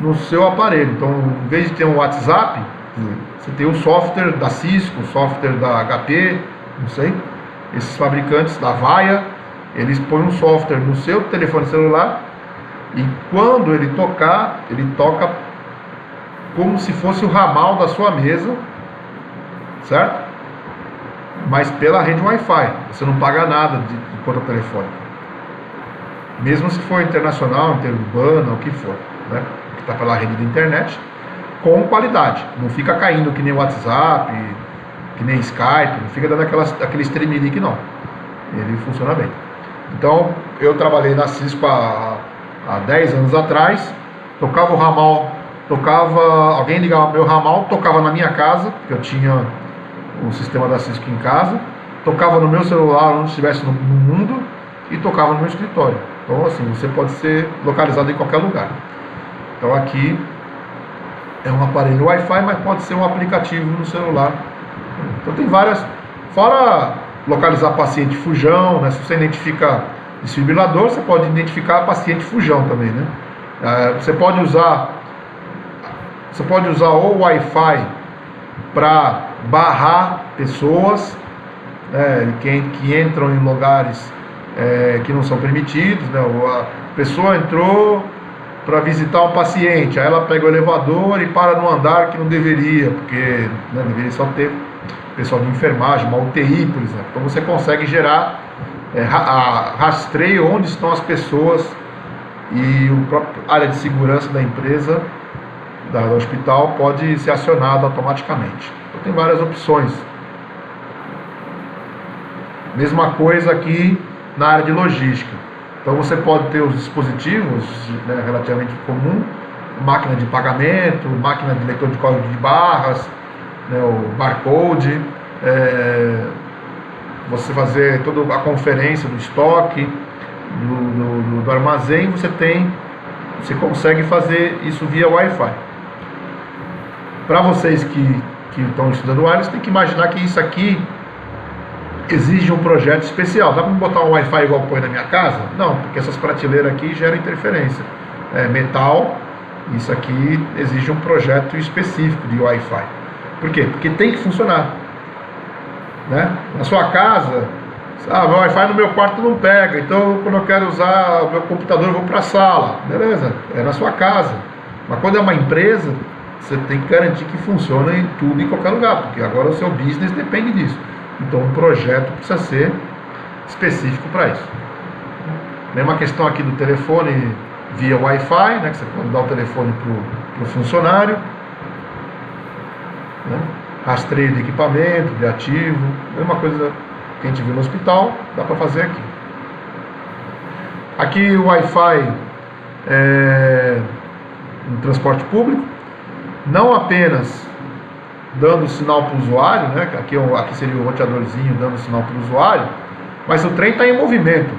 no seu aparelho. Então, em vez de ter um WhatsApp, você tem o software da Cisco, o software da HP, não sei, esses fabricantes da Avaya, eles põem um software no seu telefone celular e quando ele tocar, ele toca como se fosse o ramal da sua mesa, certo? Mas pela rede Wi-Fi, você não paga nada de conta telefônica, mesmo se for internacional, interurbana, o que for, né? Que está pela rede da internet, com qualidade, não fica caindo que nem WhatsApp, que nem Skype, não fica dando aquele streaming não, ele funciona bem. Então, eu trabalhei na Cisco há 10 anos atrás, tocava o ramal, alguém ligava meu ramal, tocava na minha casa, porque eu tinha o sistema da Cisco em casa, tocava no meu celular onde estivesse no mundo e tocava no meu escritório. Então assim, você pode ser localizado em qualquer lugar. Então aqui é um aparelho Wi-Fi, mas pode ser um aplicativo no celular. Então tem várias, fora localizar paciente fujão, né? Se você identifica desfibrilador, você pode identificar paciente fujão também, né? Você pode usar o Wi-Fi para barrar pessoas, que entram em lugares que não são permitidos, né? A pessoa entrou para visitar um paciente, aí ela pega o elevador e para no andar que não deveria, porque deveria só ter pessoal de enfermagem, uma UTI, por exemplo. Então você consegue gerar rastreio onde estão as pessoas e o próprio área de segurança da empresa, do hospital, pode ser acionado automaticamente. Então tem várias opções. Mesma coisa aqui na área de logística. Então você pode ter os dispositivos, né, relativamente comum, máquina de pagamento, máquina de leitor de código de barras, né, o barcode, você fazer toda a conferência do estoque, do armazém, você consegue fazer isso via Wi-Fi. Para vocês que estão estudando wireless, tem que imaginar que isso aqui exige um projeto especial. Dá para botar um Wi-Fi igual põe na minha casa? Não, porque essas prateleiras aqui geram interferência. É metal, isso aqui exige um projeto específico de Wi-Fi. Por quê? Porque tem que funcionar. Né? Na sua casa, meu Wi-Fi no meu quarto não pega, então quando eu quero usar o meu computador eu vou para a sala. Beleza, é na sua casa. Mas quando é uma empresa, você tem que garantir que funciona em tudo, em qualquer lugar, porque agora o seu business depende disso. Então um projeto precisa ser específico para isso. Mesma questão aqui do telefone via Wi-Fi, né, que você pode dar o telefone para o funcionário, né, rastreio de equipamento, de ativo, mesma coisa que a gente viu no hospital, dá para fazer aqui. Aqui o Wi-Fi no transporte público, não apenas dando sinal para o usuário, né? Aqui seria o roteadorzinho dando sinal para o usuário, mas o trem está em movimento.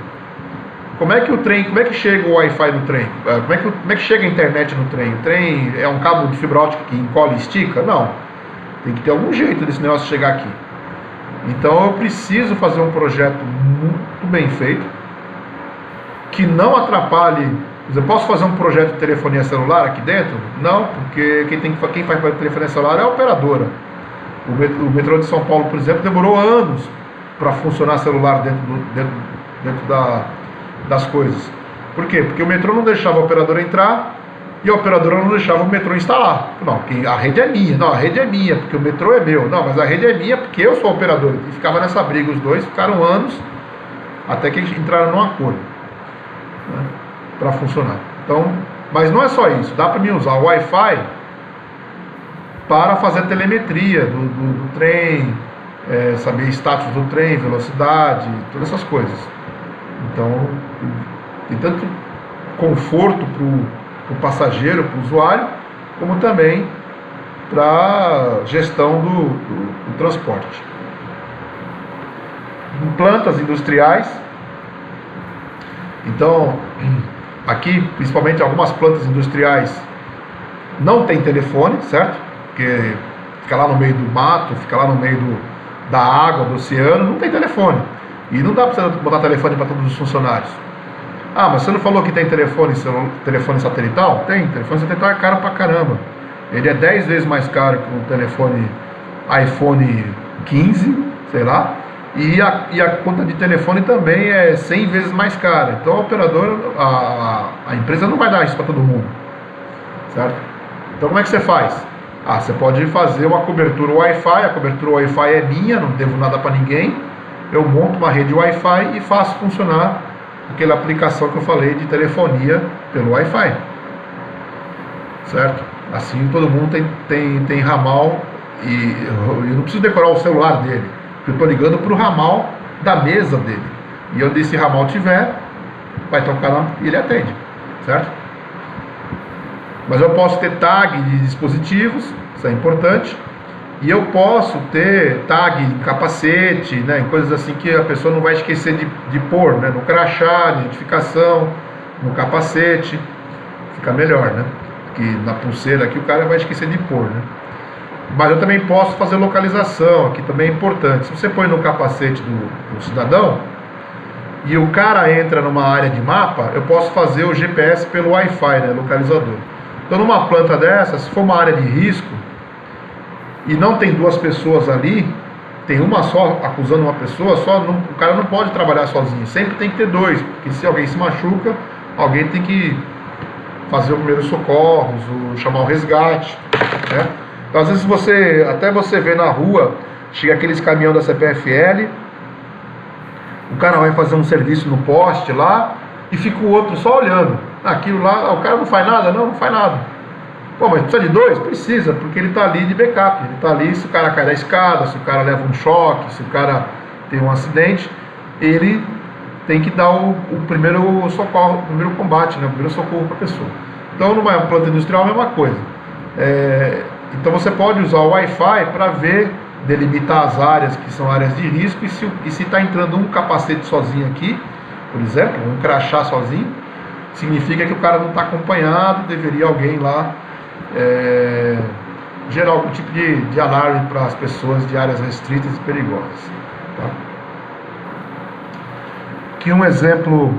Como é que chega o Wi-Fi no trem? Como é que chega a internet no trem? O trem é um cabo de fibra ótica que encola e estica? Não. Tem que ter algum jeito desse negócio chegar aqui. Então eu preciso fazer um projeto muito bem feito, que não atrapalhe. Eu posso fazer um projeto de telefonia celular aqui dentro? Não, porque quem faz telefonia celular é a operadora. O metrô de São Paulo, por exemplo, demorou anos para funcionar celular dentro das coisas. Por quê? Porque o metrô não deixava a operadora entrar e a operadora não deixava o metrô instalar. Não, a rede é minha. Não, a rede é minha, porque o metrô é meu. Não, mas a rede é minha porque eu sou operador. E ficava nessa briga, os dois ficaram anos até que entraram num acordo, né, para funcionar. Então, mas não é só isso, dá para mim usar o Wi-Fi para fazer a telemetria do trem, saber status do trem, velocidade, todas essas coisas. Então, tem tanto conforto para o passageiro, para o usuário, como também para gestão do transporte. Em plantas industriais, então, aqui, principalmente algumas plantas industriais, não tem telefone, certo? Porque fica lá no meio do mato, fica lá no meio da água, do oceano, não tem telefone. E não dá para você botar telefone para todos os funcionários. Ah, mas você não falou que tem telefone satelital? Tem, telefone satelital é caro pra caramba. Ele é 10 vezes mais caro que um telefone iPhone 15, sei lá. E a conta de telefone também é 100 vezes mais cara. Então a operadora, a empresa não vai dar isso para todo mundo, certo? Então como é que você faz? Você pode fazer uma cobertura Wi-Fi. A cobertura Wi-Fi é minha, não devo nada para ninguém. Eu monto uma rede Wi-Fi e faço funcionar aquela aplicação que eu falei de telefonia pelo Wi-Fi, certo? Assim todo mundo tem ramal e eu não preciso decorar o celular dele. Eu estou ligando para o ramal da mesa dele. E onde esse ramal tiver, vai tocar lá e ele atende, certo? Mas eu posso ter tag de dispositivos, isso é importante. E eu posso ter tag em capacete, né, em coisas assim que a pessoa não vai esquecer de pôr, né, no crachá, de identificação, no capacete. Fica melhor, né? Porque na pulseira aqui o cara vai esquecer de pôr, né? Mas eu também posso fazer localização, aqui também é importante. Se você põe no capacete do cidadão e o cara entra numa área de mapa, eu posso fazer o GPS pelo Wi-Fi, né, localizador. Então numa planta dessa, se for uma área de risco e não tem duas pessoas ali, tem uma só acusando uma pessoa, o cara não pode trabalhar sozinho, sempre tem que ter dois, porque se alguém se machuca, alguém tem que fazer os primeiros socorros, chamar o resgate, né? Então, às vezes você vê na rua, chega aqueles caminhões da CPFL, o cara vai fazer um serviço no poste lá e fica o outro só olhando. Aquilo lá, o cara não faz nada? Não faz nada. Pô, mas precisa de dois? Precisa, porque ele está ali de backup. Ele está ali, se o cara cai da escada, se o cara leva um choque, se o cara tem um acidente, ele tem que dar o primeiro socorro, o primeiro combate, né? O primeiro socorro para a pessoa. Então, numa planta industrial, a mesma coisa. Então, você pode usar o Wi-Fi para ver, delimitar as áreas que são áreas de risco, e se está entrando um capacete sozinho aqui, por exemplo, um crachá sozinho, significa que o cara não está acompanhado, deveria alguém lá gerar algum tipo de alarme para as pessoas de áreas restritas e perigosas. Tá? Aqui um exemplo,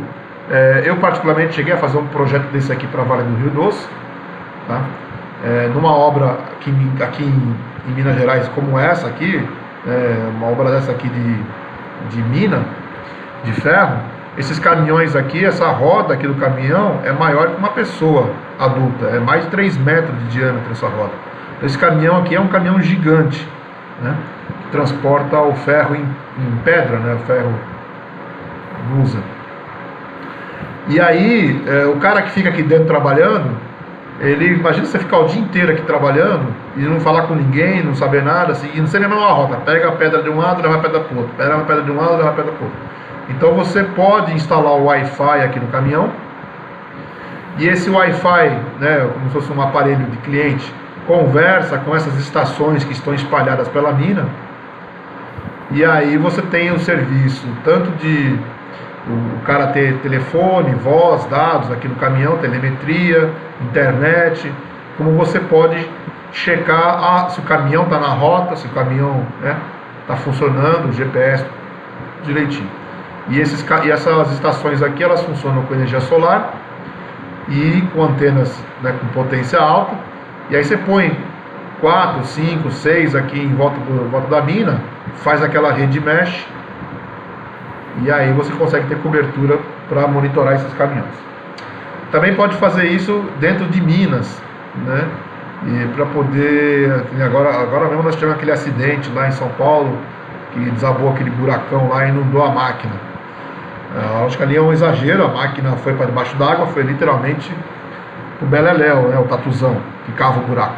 eu particularmente cheguei a fazer um projeto desse aqui para a Vale do Rio Doce, tá? Numa obra aqui em Minas Gerais como essa aqui, uma obra dessa aqui de mina, de ferro. Esses caminhões aqui, essa roda aqui do caminhão é maior que uma pessoa adulta, é mais de 3 metros de diâmetro essa roda. Então, esse caminhão aqui é um caminhão gigante, né, que transporta o ferro em pedra, né, o ferro lusa. E aí, o cara que fica aqui dentro trabalhando, imagina você ficar o dia inteiro aqui trabalhando e não falar com ninguém, não saber nada, seguindo sempre a mesma rota, pega a pedra de um lado, leva a pedra para o outro, pega a pedra de um lado, leva a pedra para o outro. Então você pode instalar o Wi-Fi aqui no caminhão, e esse Wi-Fi, né, como se fosse um aparelho de cliente, conversa com essas estações que estão espalhadas pela mina, e aí você tem o serviço tanto de o cara ter telefone, voz, dados aqui no caminhão, telemetria, internet, como você pode checar se o caminhão está na rota, se o caminhão está funcionando, o GPS direitinho. E essas estações aqui, elas funcionam com energia solar e com antenas, né, com potência alta. E aí você põe 4, 5, 6 aqui em volta da mina, faz aquela rede mesh, e aí você consegue ter cobertura para monitorar esses caminhões. Também pode fazer isso dentro de minas, né? E para poder... Agora mesmo nós tivemos aquele acidente lá em São Paulo, que desabou aquele buracão lá e inundou a máquina. Acho que ali é um exagero, a máquina foi para debaixo d'água, foi literalmente o beleléu, né, o tatuzão, que cava o buraco.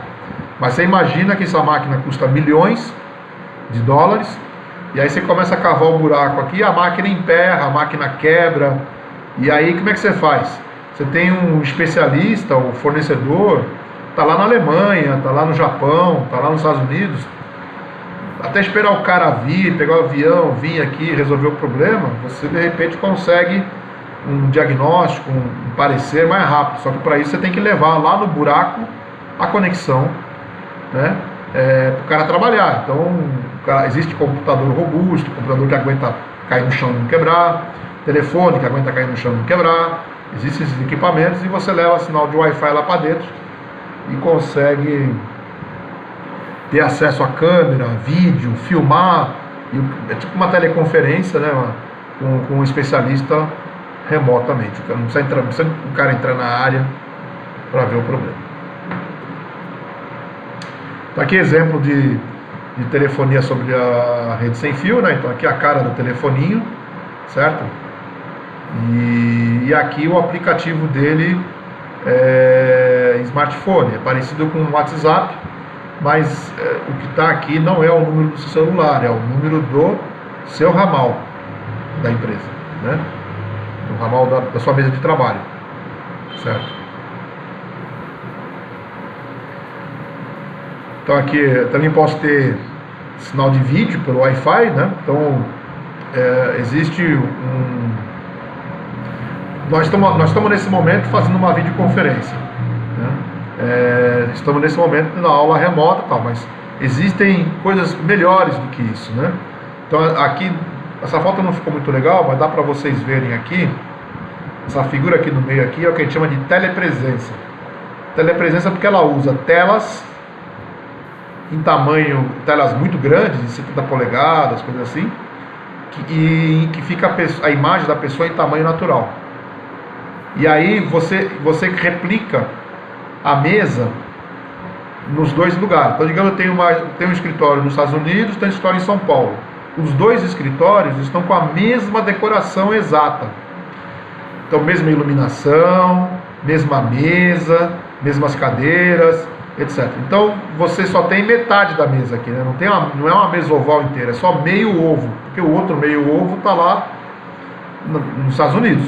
Mas você imagina que essa máquina custa milhões de dólares, e aí você começa a cavar o buraco aqui, a máquina emperra, a máquina quebra, e aí como é que você faz? Você tem um especialista, o fornecedor, está lá na Alemanha, está lá no Japão, está lá nos Estados Unidos. Até esperar o cara vir, pegar o avião, vir aqui resolver o problema, você de repente consegue um diagnóstico, um parecer mais rápido. Só que para isso você tem que levar lá no buraco a conexão, né, para o cara trabalhar. Então existe computador robusto, computador que aguenta cair no chão e não quebrar, telefone que aguenta cair no chão e não quebrar. Existem esses equipamentos e você leva sinal de Wi-Fi lá para dentro e consegue ter acesso a câmera, vídeo, filmar, é tipo uma teleconferência, né, com um especialista remotamente. Não precisa o cara entrar na área para ver o problema. Então aqui exemplo de telefonia sobre a rede sem fio, né? Então aqui a cara do telefoninho, certo? E aqui o aplicativo dele é smartphone, é parecido com o WhatsApp, mas o que está aqui não é o número do seu celular, é o número do seu ramal da empresa, né? O ramal da sua mesa de trabalho, certo? Então aqui também posso ter sinal de vídeo pelo Wi-Fi, né? Então existe nós estamos nesse momento fazendo uma videoconferência, né? Estamos nesse momento na aula remota, tal, mas existem coisas melhores do que isso, né? Então aqui, essa foto não ficou muito legal, mas dá para vocês verem aqui, essa figura aqui no meio aqui é o que a gente chama de telepresença. Telepresença porque ela usa telas em tamanho, telas muito grandes, de 70 polegadas, coisas assim, que fica a imagem da pessoa em tamanho natural. E aí você replica a mesa nos dois lugares. Então, digamos, eu tenho um escritório nos Estados Unidos, tenho um escritório em São Paulo. Os dois escritórios estão com a mesma decoração exata. Então, mesma iluminação, mesma mesa, mesmas cadeiras, etc. Então, você só tem metade da mesa aqui, né? Não é uma mesa oval inteira, é só meio ovo, porque o outro meio ovo está lá nos Estados Unidos.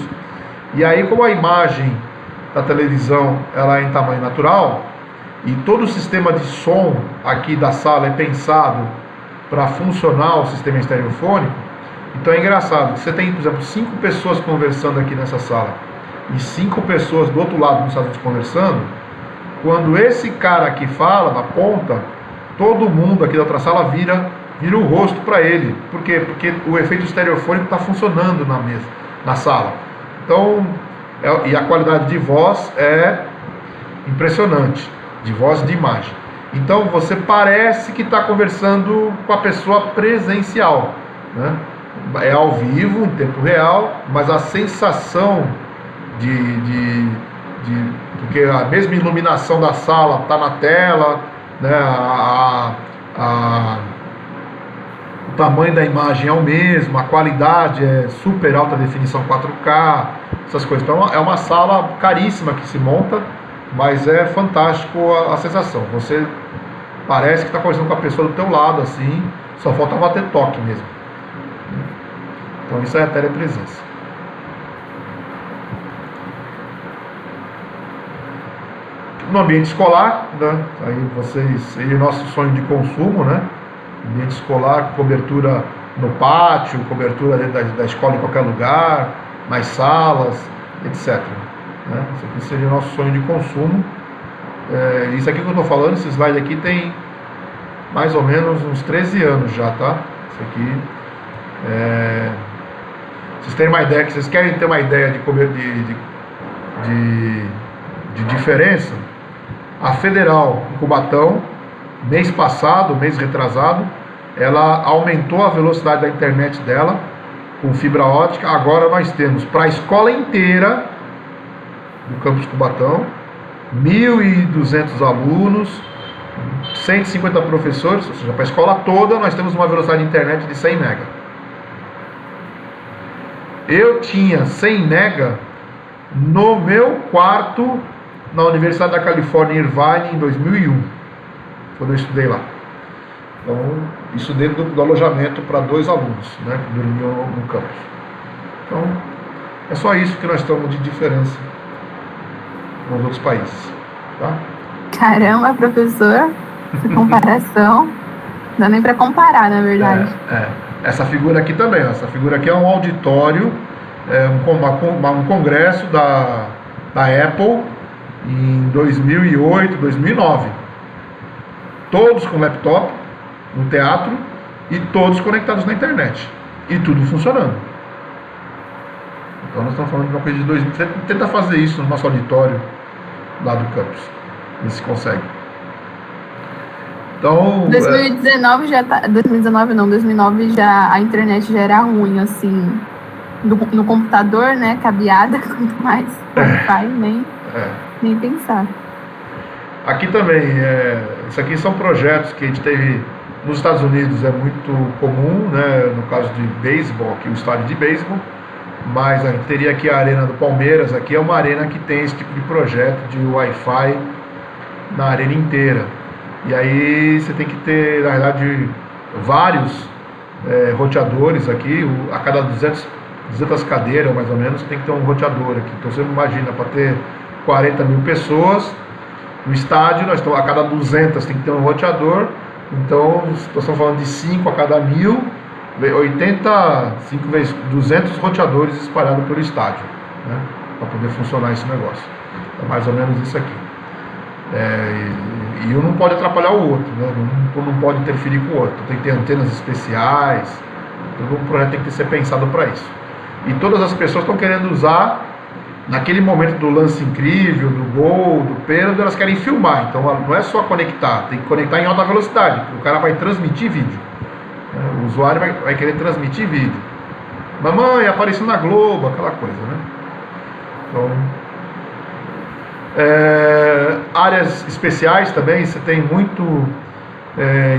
E aí, como a imagem da televisão ela é em tamanho natural e todo o sistema de som aqui da sala é pensado para funcionar o sistema estereofônico, então é engraçado. Você tem, por exemplo, 5 pessoas conversando aqui nessa sala e 5 pessoas do outro lado dos Estados Unidos conversando. Quando esse cara aqui fala, na ponta, todo mundo aqui da outra sala vira o rosto para ele. Por quê? Porque o efeito estereofônico está funcionando na sala. Então, e a qualidade de voz é impressionante, de voz e de imagem. Então, você parece que está conversando com a pessoa presencial, né? É ao vivo, em tempo real, mas a sensação porque a mesma iluminação da sala está na tela, né? O tamanho da imagem é o mesmo, a qualidade é super alta definição 4K, essas coisas. Então é uma sala caríssima que se monta, mas é fantástico a sensação. Você parece que está conversando com a pessoa do teu lado, assim, só falta bater toque mesmo. Então isso é a telepresença. No ambiente escolar, né? Aí o nosso sonho de consumo, né? Ambiente escolar, cobertura no pátio, cobertura dentro da escola em qualquer lugar, nas salas, etc. Né? Isso aqui seria o nosso sonho de consumo. Isso aqui que eu estou falando, esse slide aqui tem mais ou menos uns 13 anos já, tá? Isso aqui vocês terem uma ideia, que vocês querem ter uma ideia de diferença, a Federal em Cubatão, mês passado, mês retrasado, ela aumentou a velocidade da internet dela com fibra ótica. Agora nós temos para a escola inteira do campus Cubatão 1.200 alunos, 150 professores, ou seja, para a escola toda nós temos uma velocidade de internet de 100 mega. Eu tinha 100 mega no meu quarto na Universidade da Califórnia, Irvine, em 2001, quando eu estudei lá. Então, isso dentro do alojamento para 2 alunos, né, que dormiam no campus. Então, é só isso que nós estamos de diferença com os outros países. Tá? Caramba, professor, essa comparação, não dá nem para comparar, na verdade. Essa figura aqui também, ó, essa figura aqui é um auditório, um congresso da Apple em 2008, 2009. Todos com laptop, no teatro, e todos conectados na internet. E tudo funcionando. Então nós estamos falando de uma coisa de 2000. Tenta fazer isso no nosso auditório lá do campus. Ver se consegue. Então, 2019 já tá. 2019 não, 2009 já a internet já era ruim, assim. No computador, né? Cabeada, quanto mais Wi-Fi, nem pensar. Aqui também, isso aqui são projetos que a gente teve nos Estados Unidos, é muito comum, né? No caso de beisebol, aqui o estádio de beisebol, mas a gente teria aqui a Arena do Palmeiras, aqui é uma arena que tem esse tipo de projeto de Wi-Fi na arena inteira. E aí você tem que ter, na verdade, vários roteadores aqui, a cada 200 cadeiras, mais ou menos, você tem que ter um roteador aqui. Então você imagina, para ter 40 mil pessoas no estádio, a cada 200 tem que ter um roteador. Então nós estamos falando de 5 a cada 1.000, 5 vezes 200 roteadores espalhados pelo estádio, né, para poder funcionar esse negócio. É mais ou menos isso aqui. E um não pode atrapalhar o outro, né? Não pode interferir com o outro. Tem que ter antenas especiais. Todo um projeto tem que ser pensado para isso. E todas as pessoas estão querendo usar, naquele momento do lance incrível, do gol, do pênalti, elas querem filmar. Então não é só conectar, tem que conectar em alta velocidade, porque o cara vai transmitir vídeo. O usuário vai querer transmitir vídeo. Mamãe, apareceu na Globo, aquela coisa, né? Então, áreas especiais também, você tem muito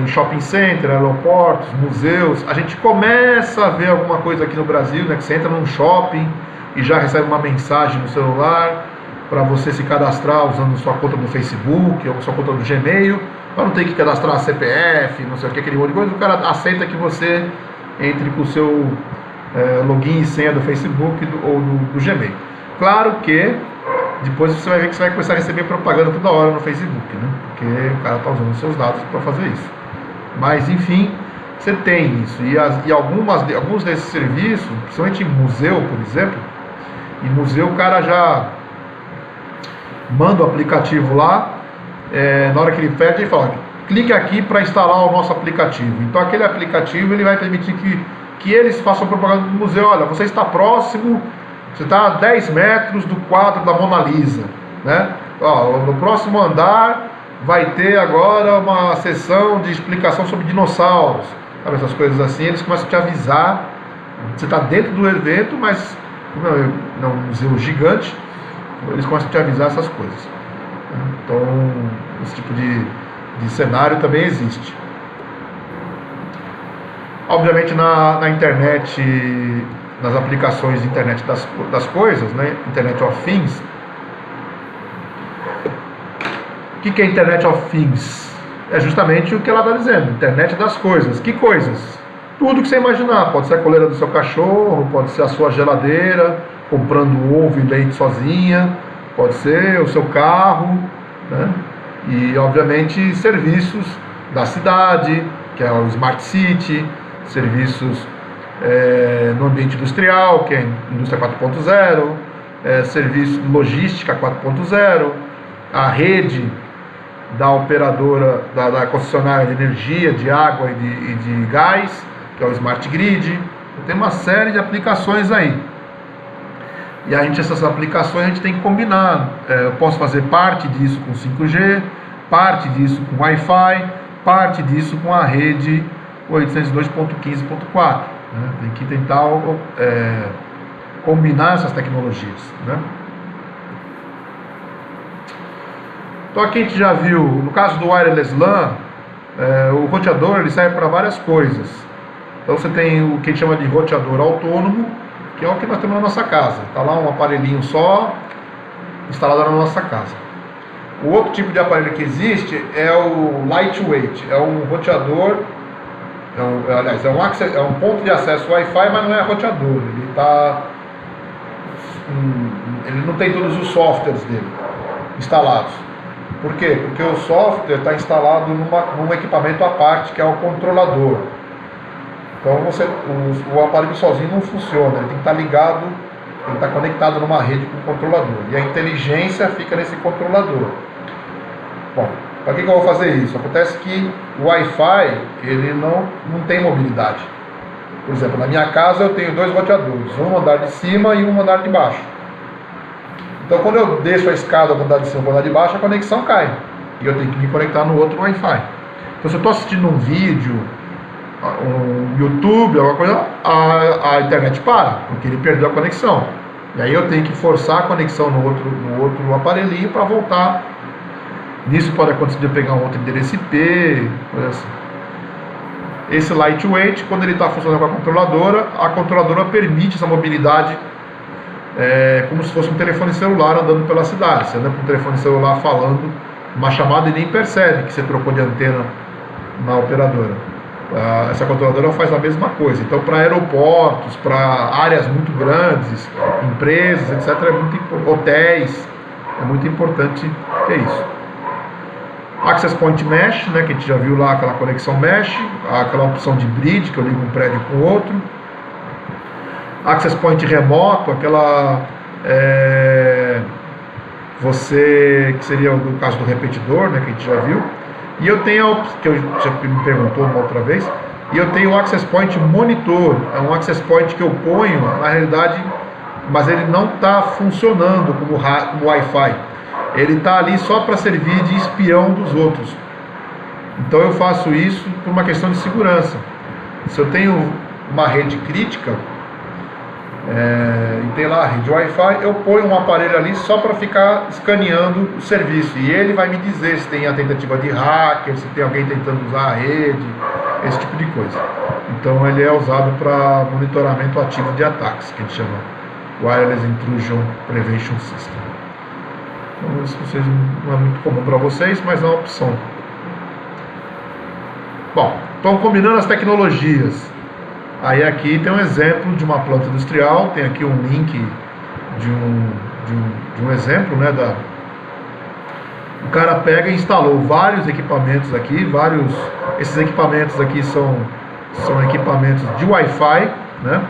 em shopping center, aeroportos, museus. A gente começa a ver alguma coisa aqui no Brasil, né, que você entra num shopping e já recebe uma mensagem no celular para você se cadastrar usando sua conta do Facebook ou sua conta do Gmail, para não ter que cadastrar CPF, não sei o que, aquele monte de coisa. O cara aceita que você entre com o seu login e senha do Facebook ou do Gmail. Claro que depois você vai ver que você vai começar a receber propaganda toda hora no Facebook, né? Porque o cara está usando os seus dados para fazer isso. Mas, enfim, você tem isso. E alguns desses serviços, principalmente em museu, por exemplo, em museu o cara já manda o aplicativo lá, na hora que ele pede, ele fala, clique aqui para instalar o nosso aplicativo. Então aquele aplicativo ele vai permitir que eles façam propaganda do museu. Olha, você está próximo, você está a 10 metros do quadro da Mona Lisa, né? Ó, no próximo andar vai ter agora uma sessão de explicação sobre dinossauros, sabe, essas coisas assim. Eles começam a te avisar, você está dentro do evento, mas como é um museu gigante, eles começam a te avisar essas coisas. Então, esse tipo de cenário também existe. Obviamente na internet, nas aplicações de internet das coisas, né? Internet of Things. O que é Internet of Things? É justamente o que ela está dizendo, internet das coisas. Que coisas? Tudo que você imaginar. Pode ser a coleira do seu cachorro, pode ser a sua geladeira, comprando ovo e leite sozinha, pode ser o seu carro, né? E obviamente serviços da cidade, que é o Smart City, serviços no ambiente industrial, que é a indústria 4.0, serviço de logística 4.0, a rede da operadora, da concessionária de energia, de água e de gás, que é o Smart Grid. Tem uma série de aplicações aí. E essas aplicações a gente tem que combinar. Eu posso fazer parte disso com 5G, parte disso com Wi-Fi, parte disso com a rede 802.15.4. Né? Tem que tentar combinar essas tecnologias. Né? Então aqui a gente já viu, no caso do Wireless LAN, o roteador ele serve para várias coisas. Então você tem o que a gente chama de roteador autônomo, que é o que nós temos na nossa casa. Está lá um aparelhinho só, instalado na nossa casa. O outro tipo de aparelho que existe é o Lightweight, é um roteador, é um ponto de acesso Wi-Fi, mas não é roteador. Ele não tem todos os softwares dele instalados. Por quê? Porque o software está instalado num equipamento à parte, que é o controlador. Então o aparelho sozinho não funciona, ele tem que estar ligado, tem que estar conectado numa rede com o controlador. E a inteligência fica nesse controlador. Bom, para que eu vou fazer isso? Acontece que o Wi-Fi ele não tem mobilidade. Por exemplo, na minha casa eu tenho 2 roteadores, um no andar de cima e um no andar de baixo. Então quando eu deixo a escada do andar de cima para o andar de baixo, a conexão cai. E eu tenho que me conectar no outro Wi-Fi. Então se eu estou assistindo um vídeo, um YouTube, alguma coisa, a internet para, porque ele perdeu a conexão. E aí eu tenho que forçar a conexão no outro aparelhinho para voltar. Nisso pode acontecer de eu pegar um outro endereço IP, coisa assim. Esse Lightweight, quando ele está funcionando com a controladora permite essa mobilidade, como se fosse um telefone celular andando pela cidade. Você anda com um telefone celular falando uma chamada e nem percebe que você trocou de antena na operadora. Essa controladora faz a mesma coisa. Então, para aeroportos, para áreas muito grandes, empresas, etc., hotéis, é muito importante ter isso. Access Point Mesh, né, que a gente já viu lá, aquela conexão Mesh, aquela opção de bridge, que eu ligo um prédio com o outro. Access Point remoto, aquela que seria o caso do repetidor, né, que a gente já viu. E eu tenho que eu já me perguntou uma outra vez, e eu tenho o Access Point Monitor, é um Access Point que eu ponho, na realidade, mas ele não está funcionando como Wi-Fi. Ele está ali só para servir de espião dos outros. Então eu faço isso por uma questão de segurança. Se eu tenho uma rede crítica, e tem lá a rede Wi-Fi, eu ponho um aparelho ali só para ficar escaneando o serviço. E ele vai me dizer se tem a tentativa de hacker, se tem alguém tentando usar a rede, esse tipo de coisa. Então ele é usado para monitoramento ativo de ataques, que a gente chama Wireless Intrusion Prevention System. Então isso não é muito comum para vocês, mas é uma opção. Bom, então combinando as tecnologias. Aí aqui tem um exemplo de uma planta industrial, tem aqui um link de um exemplo, né, o cara pega e instalou vários equipamentos aqui, esses equipamentos aqui são equipamentos de Wi-Fi, né?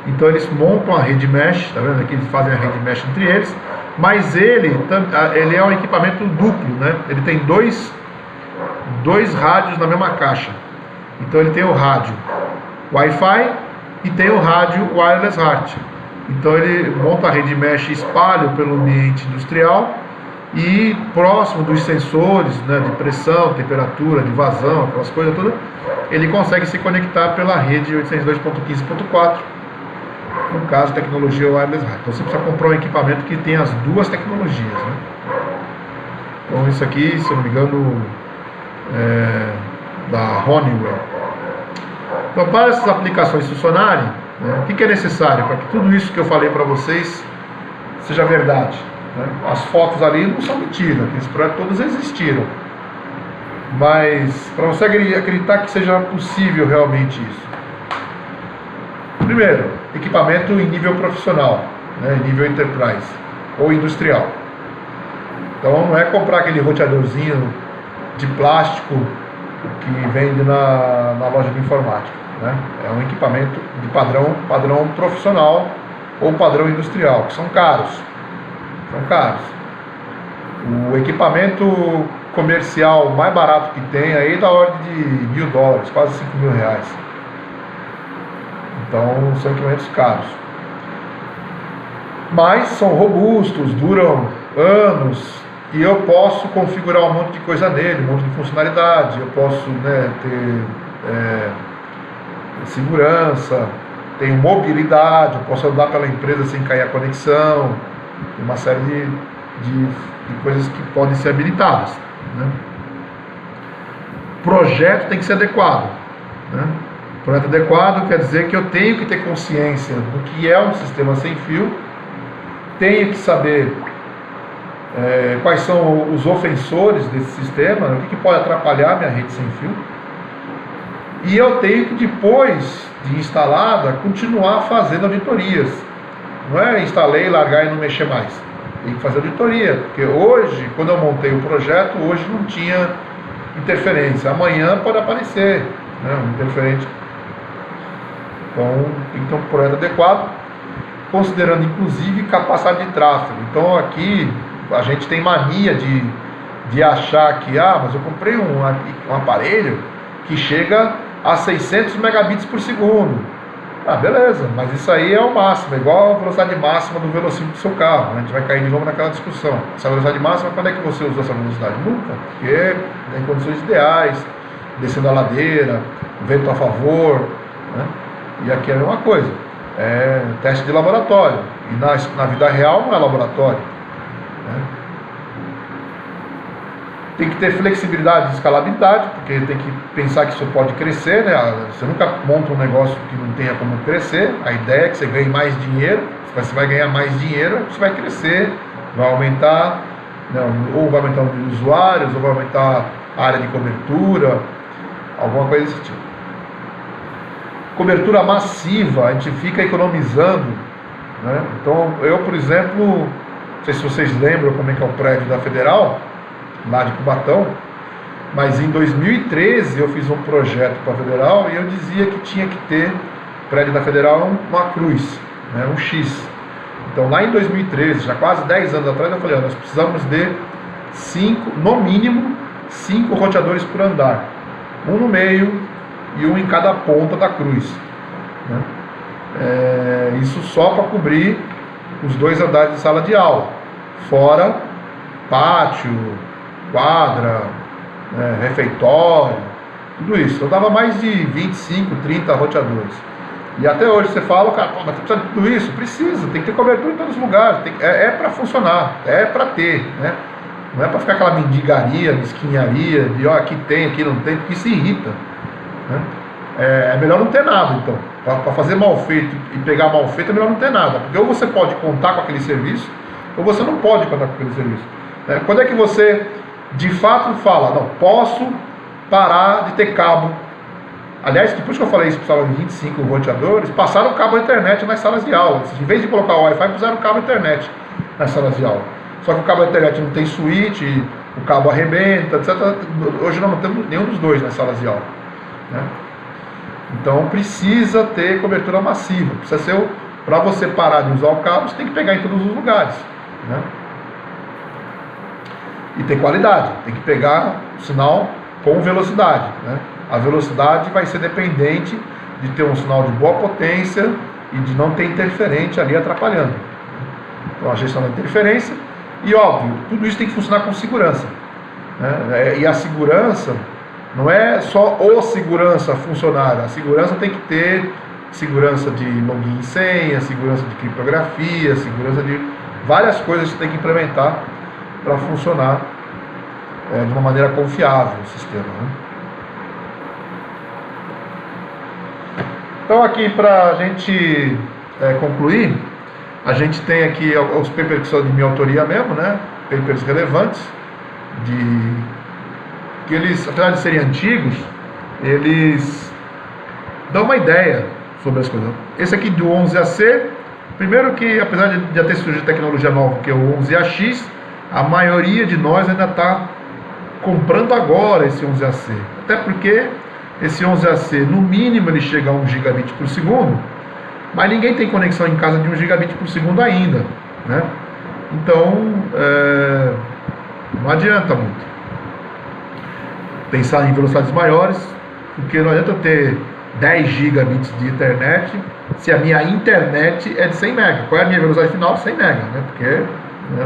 Então eles montam a rede mesh, tá vendo aqui? Eles fazem a rede mesh entre eles, mas ele é um equipamento duplo, né? Ele tem dois rádios na mesma caixa. Então ele tem o rádio Wi-Fi e tem o rádio Wireless HART. Então ele monta a rede mesh e espalha pelo ambiente industrial e próximo dos sensores, né, de pressão, temperatura, de vazão, aquelas coisas todas, ele consegue se conectar pela rede 802.15.4, no caso tecnologia Wireless HART. Então você precisa comprar um equipamento que tem as duas tecnologias, né? Então isso aqui, se eu não me engano, é da Honeywell. Então, para essas aplicações funcionarem, né, o que é necessário para que tudo isso que eu falei para vocês seja verdade? Né? As fotos ali não são mentira, aqueles projetos todos existiram. Mas, para você acreditar que seja possível realmente isso, primeiro, equipamento em nível profissional, né, em nível enterprise ou industrial. Então, não é comprar aquele roteadorzinho de plástico que vende na loja de informática, né? É um equipamento de padrão profissional ou padrão industrial, que são caros. O equipamento comercial mais barato que tem aí da ordem de $1.000, quase R$5.000. Então são equipamentos caros, mas são robustos, duram anos. E eu posso configurar um monte de coisa nele, um monte de funcionalidade. Eu posso, né, ter segurança, tenho mobilidade, eu posso andar pela empresa sem cair a conexão. Tem uma série de coisas que podem ser habilitadas, né? Projeto tem que ser adequado, né? Projeto adequado quer dizer que eu tenho que ter consciência do que é um sistema sem fio, tenho que saber quais são os ofensores desse sistema, o que pode atrapalhar minha rede sem fio, e eu tenho que, depois de instalada, continuar fazendo auditorias. Não é instalei, largar e não mexer mais. Tem que fazer auditoria, porque hoje, quando eu montei o projeto, hoje não tinha interferência, amanhã pode aparecer, né, um interferente. Então tem que ter um projeto adequado, considerando inclusive capacidade de tráfego. Então aqui a gente tem mania de achar que, mas eu comprei um aparelho que chega a 600 megabits por segundo. Beleza, mas isso aí é o máximo, é igual a velocidade máxima do velocímetro do seu carro, né? A gente vai cair de novo naquela discussão. Essa velocidade máxima, quando é que você usou essa velocidade? Nunca, porque tem condições ideais, descendo a ladeira, vento a favor, né? E aqui é a mesma coisa, é teste de laboratório, e na vida real não é laboratório. Tem que ter flexibilidade e escalabilidade, porque tem que pensar que isso pode crescer, né? Você nunca monta um negócio que não tenha como crescer. A ideia é que você ganhe mais dinheiro. Você vai ganhar mais dinheiro, você vai crescer, vai aumentar, né? Ou vai aumentar o número de usuários, ou vai aumentar a área de cobertura, alguma coisa desse tipo. Cobertura massiva, a gente fica economizando, né? Então, eu, por exemplo, não sei se vocês lembram como é que é o prédio da Federal, lá de Cubatão, mas em 2013 eu fiz um projeto para a Federal e eu dizia que tinha que ter prédio da Federal uma cruz, né, um X. Então lá em 2013, já quase 10 anos atrás, eu falei, nós precisamos de no mínimo 5 roteadores por andar, um no meio e um em cada ponta da cruz, né? Isso só para cobrir os 2 andares de sala de aula, fora pátio, quadra, refeitório, tudo isso. Então dava mais de 25, 30 roteadores. E até hoje você fala, cara, mas precisa de tudo isso? Precisa, tem que ter cobertura em todos os lugares, é para funcionar, é para ter, né? Não é para ficar aquela mendigaria, mesquinharia, de aqui tem, aqui não tem, porque isso irrita, né? É melhor não ter nada, então. Para fazer mal feito e pegar mal feito é melhor não ter nada, porque ou você pode contar com aquele serviço, ou você não pode contar com aquele serviço. Quando é que você de fato fala, não, posso parar de ter cabo Aliás, depois que eu falei isso, precisava de 25 roteadores, passaram o cabo internet nas salas de aula. Em vez de colocar o Wi-Fi, puseram o cabo internet nas salas de aula. Só que o cabo internet não tem switch, o cabo arrebenta, etc. Hoje não temos nenhum dos dois nas salas de aula, né? Então precisa ter cobertura massiva. Precisa ser, para você parar de usar o cabo, você tem que pegar em todos os lugares, né? E ter qualidade, tem que pegar o sinal com velocidade, né? A velocidade vai ser dependente de ter um sinal de boa potência e de não ter interferente ali atrapalhando. Então a gestão da interferência e, óbvio, tudo isso tem que funcionar com segurança, né? E a segurança não é só o segurança funcionário, a segurança tem que ter segurança de login e senha, segurança de criptografia, segurança de várias coisas que você tem que implementar para funcionar de uma maneira confiável o sistema, né? Então aqui para a gente concluir, a gente tem aqui os papers que são de minha autoria mesmo, né? Papers relevantes, que eles, apesar de serem antigos, eles dão uma ideia sobre as coisas. Esse aqui do 11AC, primeiro que apesar de já ter surgido tecnologia nova, que é o 11AX, a maioria de nós ainda está comprando agora esse 11AC, até porque esse 11AC, no mínimo, ele chega a 1 gigabit por segundo, mas ninguém tem conexão em casa de 1 gigabit por segundo ainda, né? Então, não adianta muito pensar em velocidades maiores, porque não adianta eu ter 10 gigabits de internet se a minha internet é de 100 MB. Qual é a minha velocidade final? 100 MB, né? Porque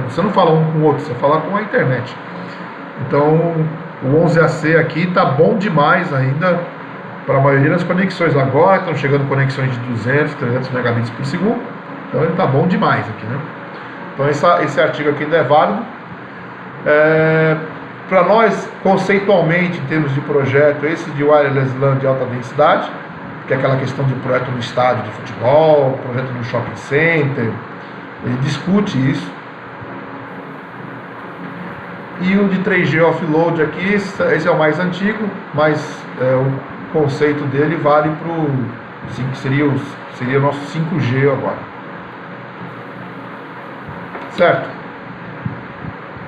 você não fala um com o outro, você fala com a internet. Então, o 11AC aqui está bom demais ainda para a maioria das conexões. Agora estão chegando conexões de 200, 300 megabits por segundo. Então ele está bom demais aqui, né? Então esse artigo aqui ainda é válido. Para nós, conceitualmente, em termos de projeto, esse de wireless LAN de alta densidade, que é aquela questão de projeto no estádio de futebol, projeto no shopping center, ele discute isso. E o de 3G offload aqui, esse é o mais antigo, mas o conceito dele vale para o seria o nosso 5G agora. Certo?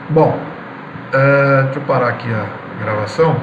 Bom, deixa eu parar aqui a gravação.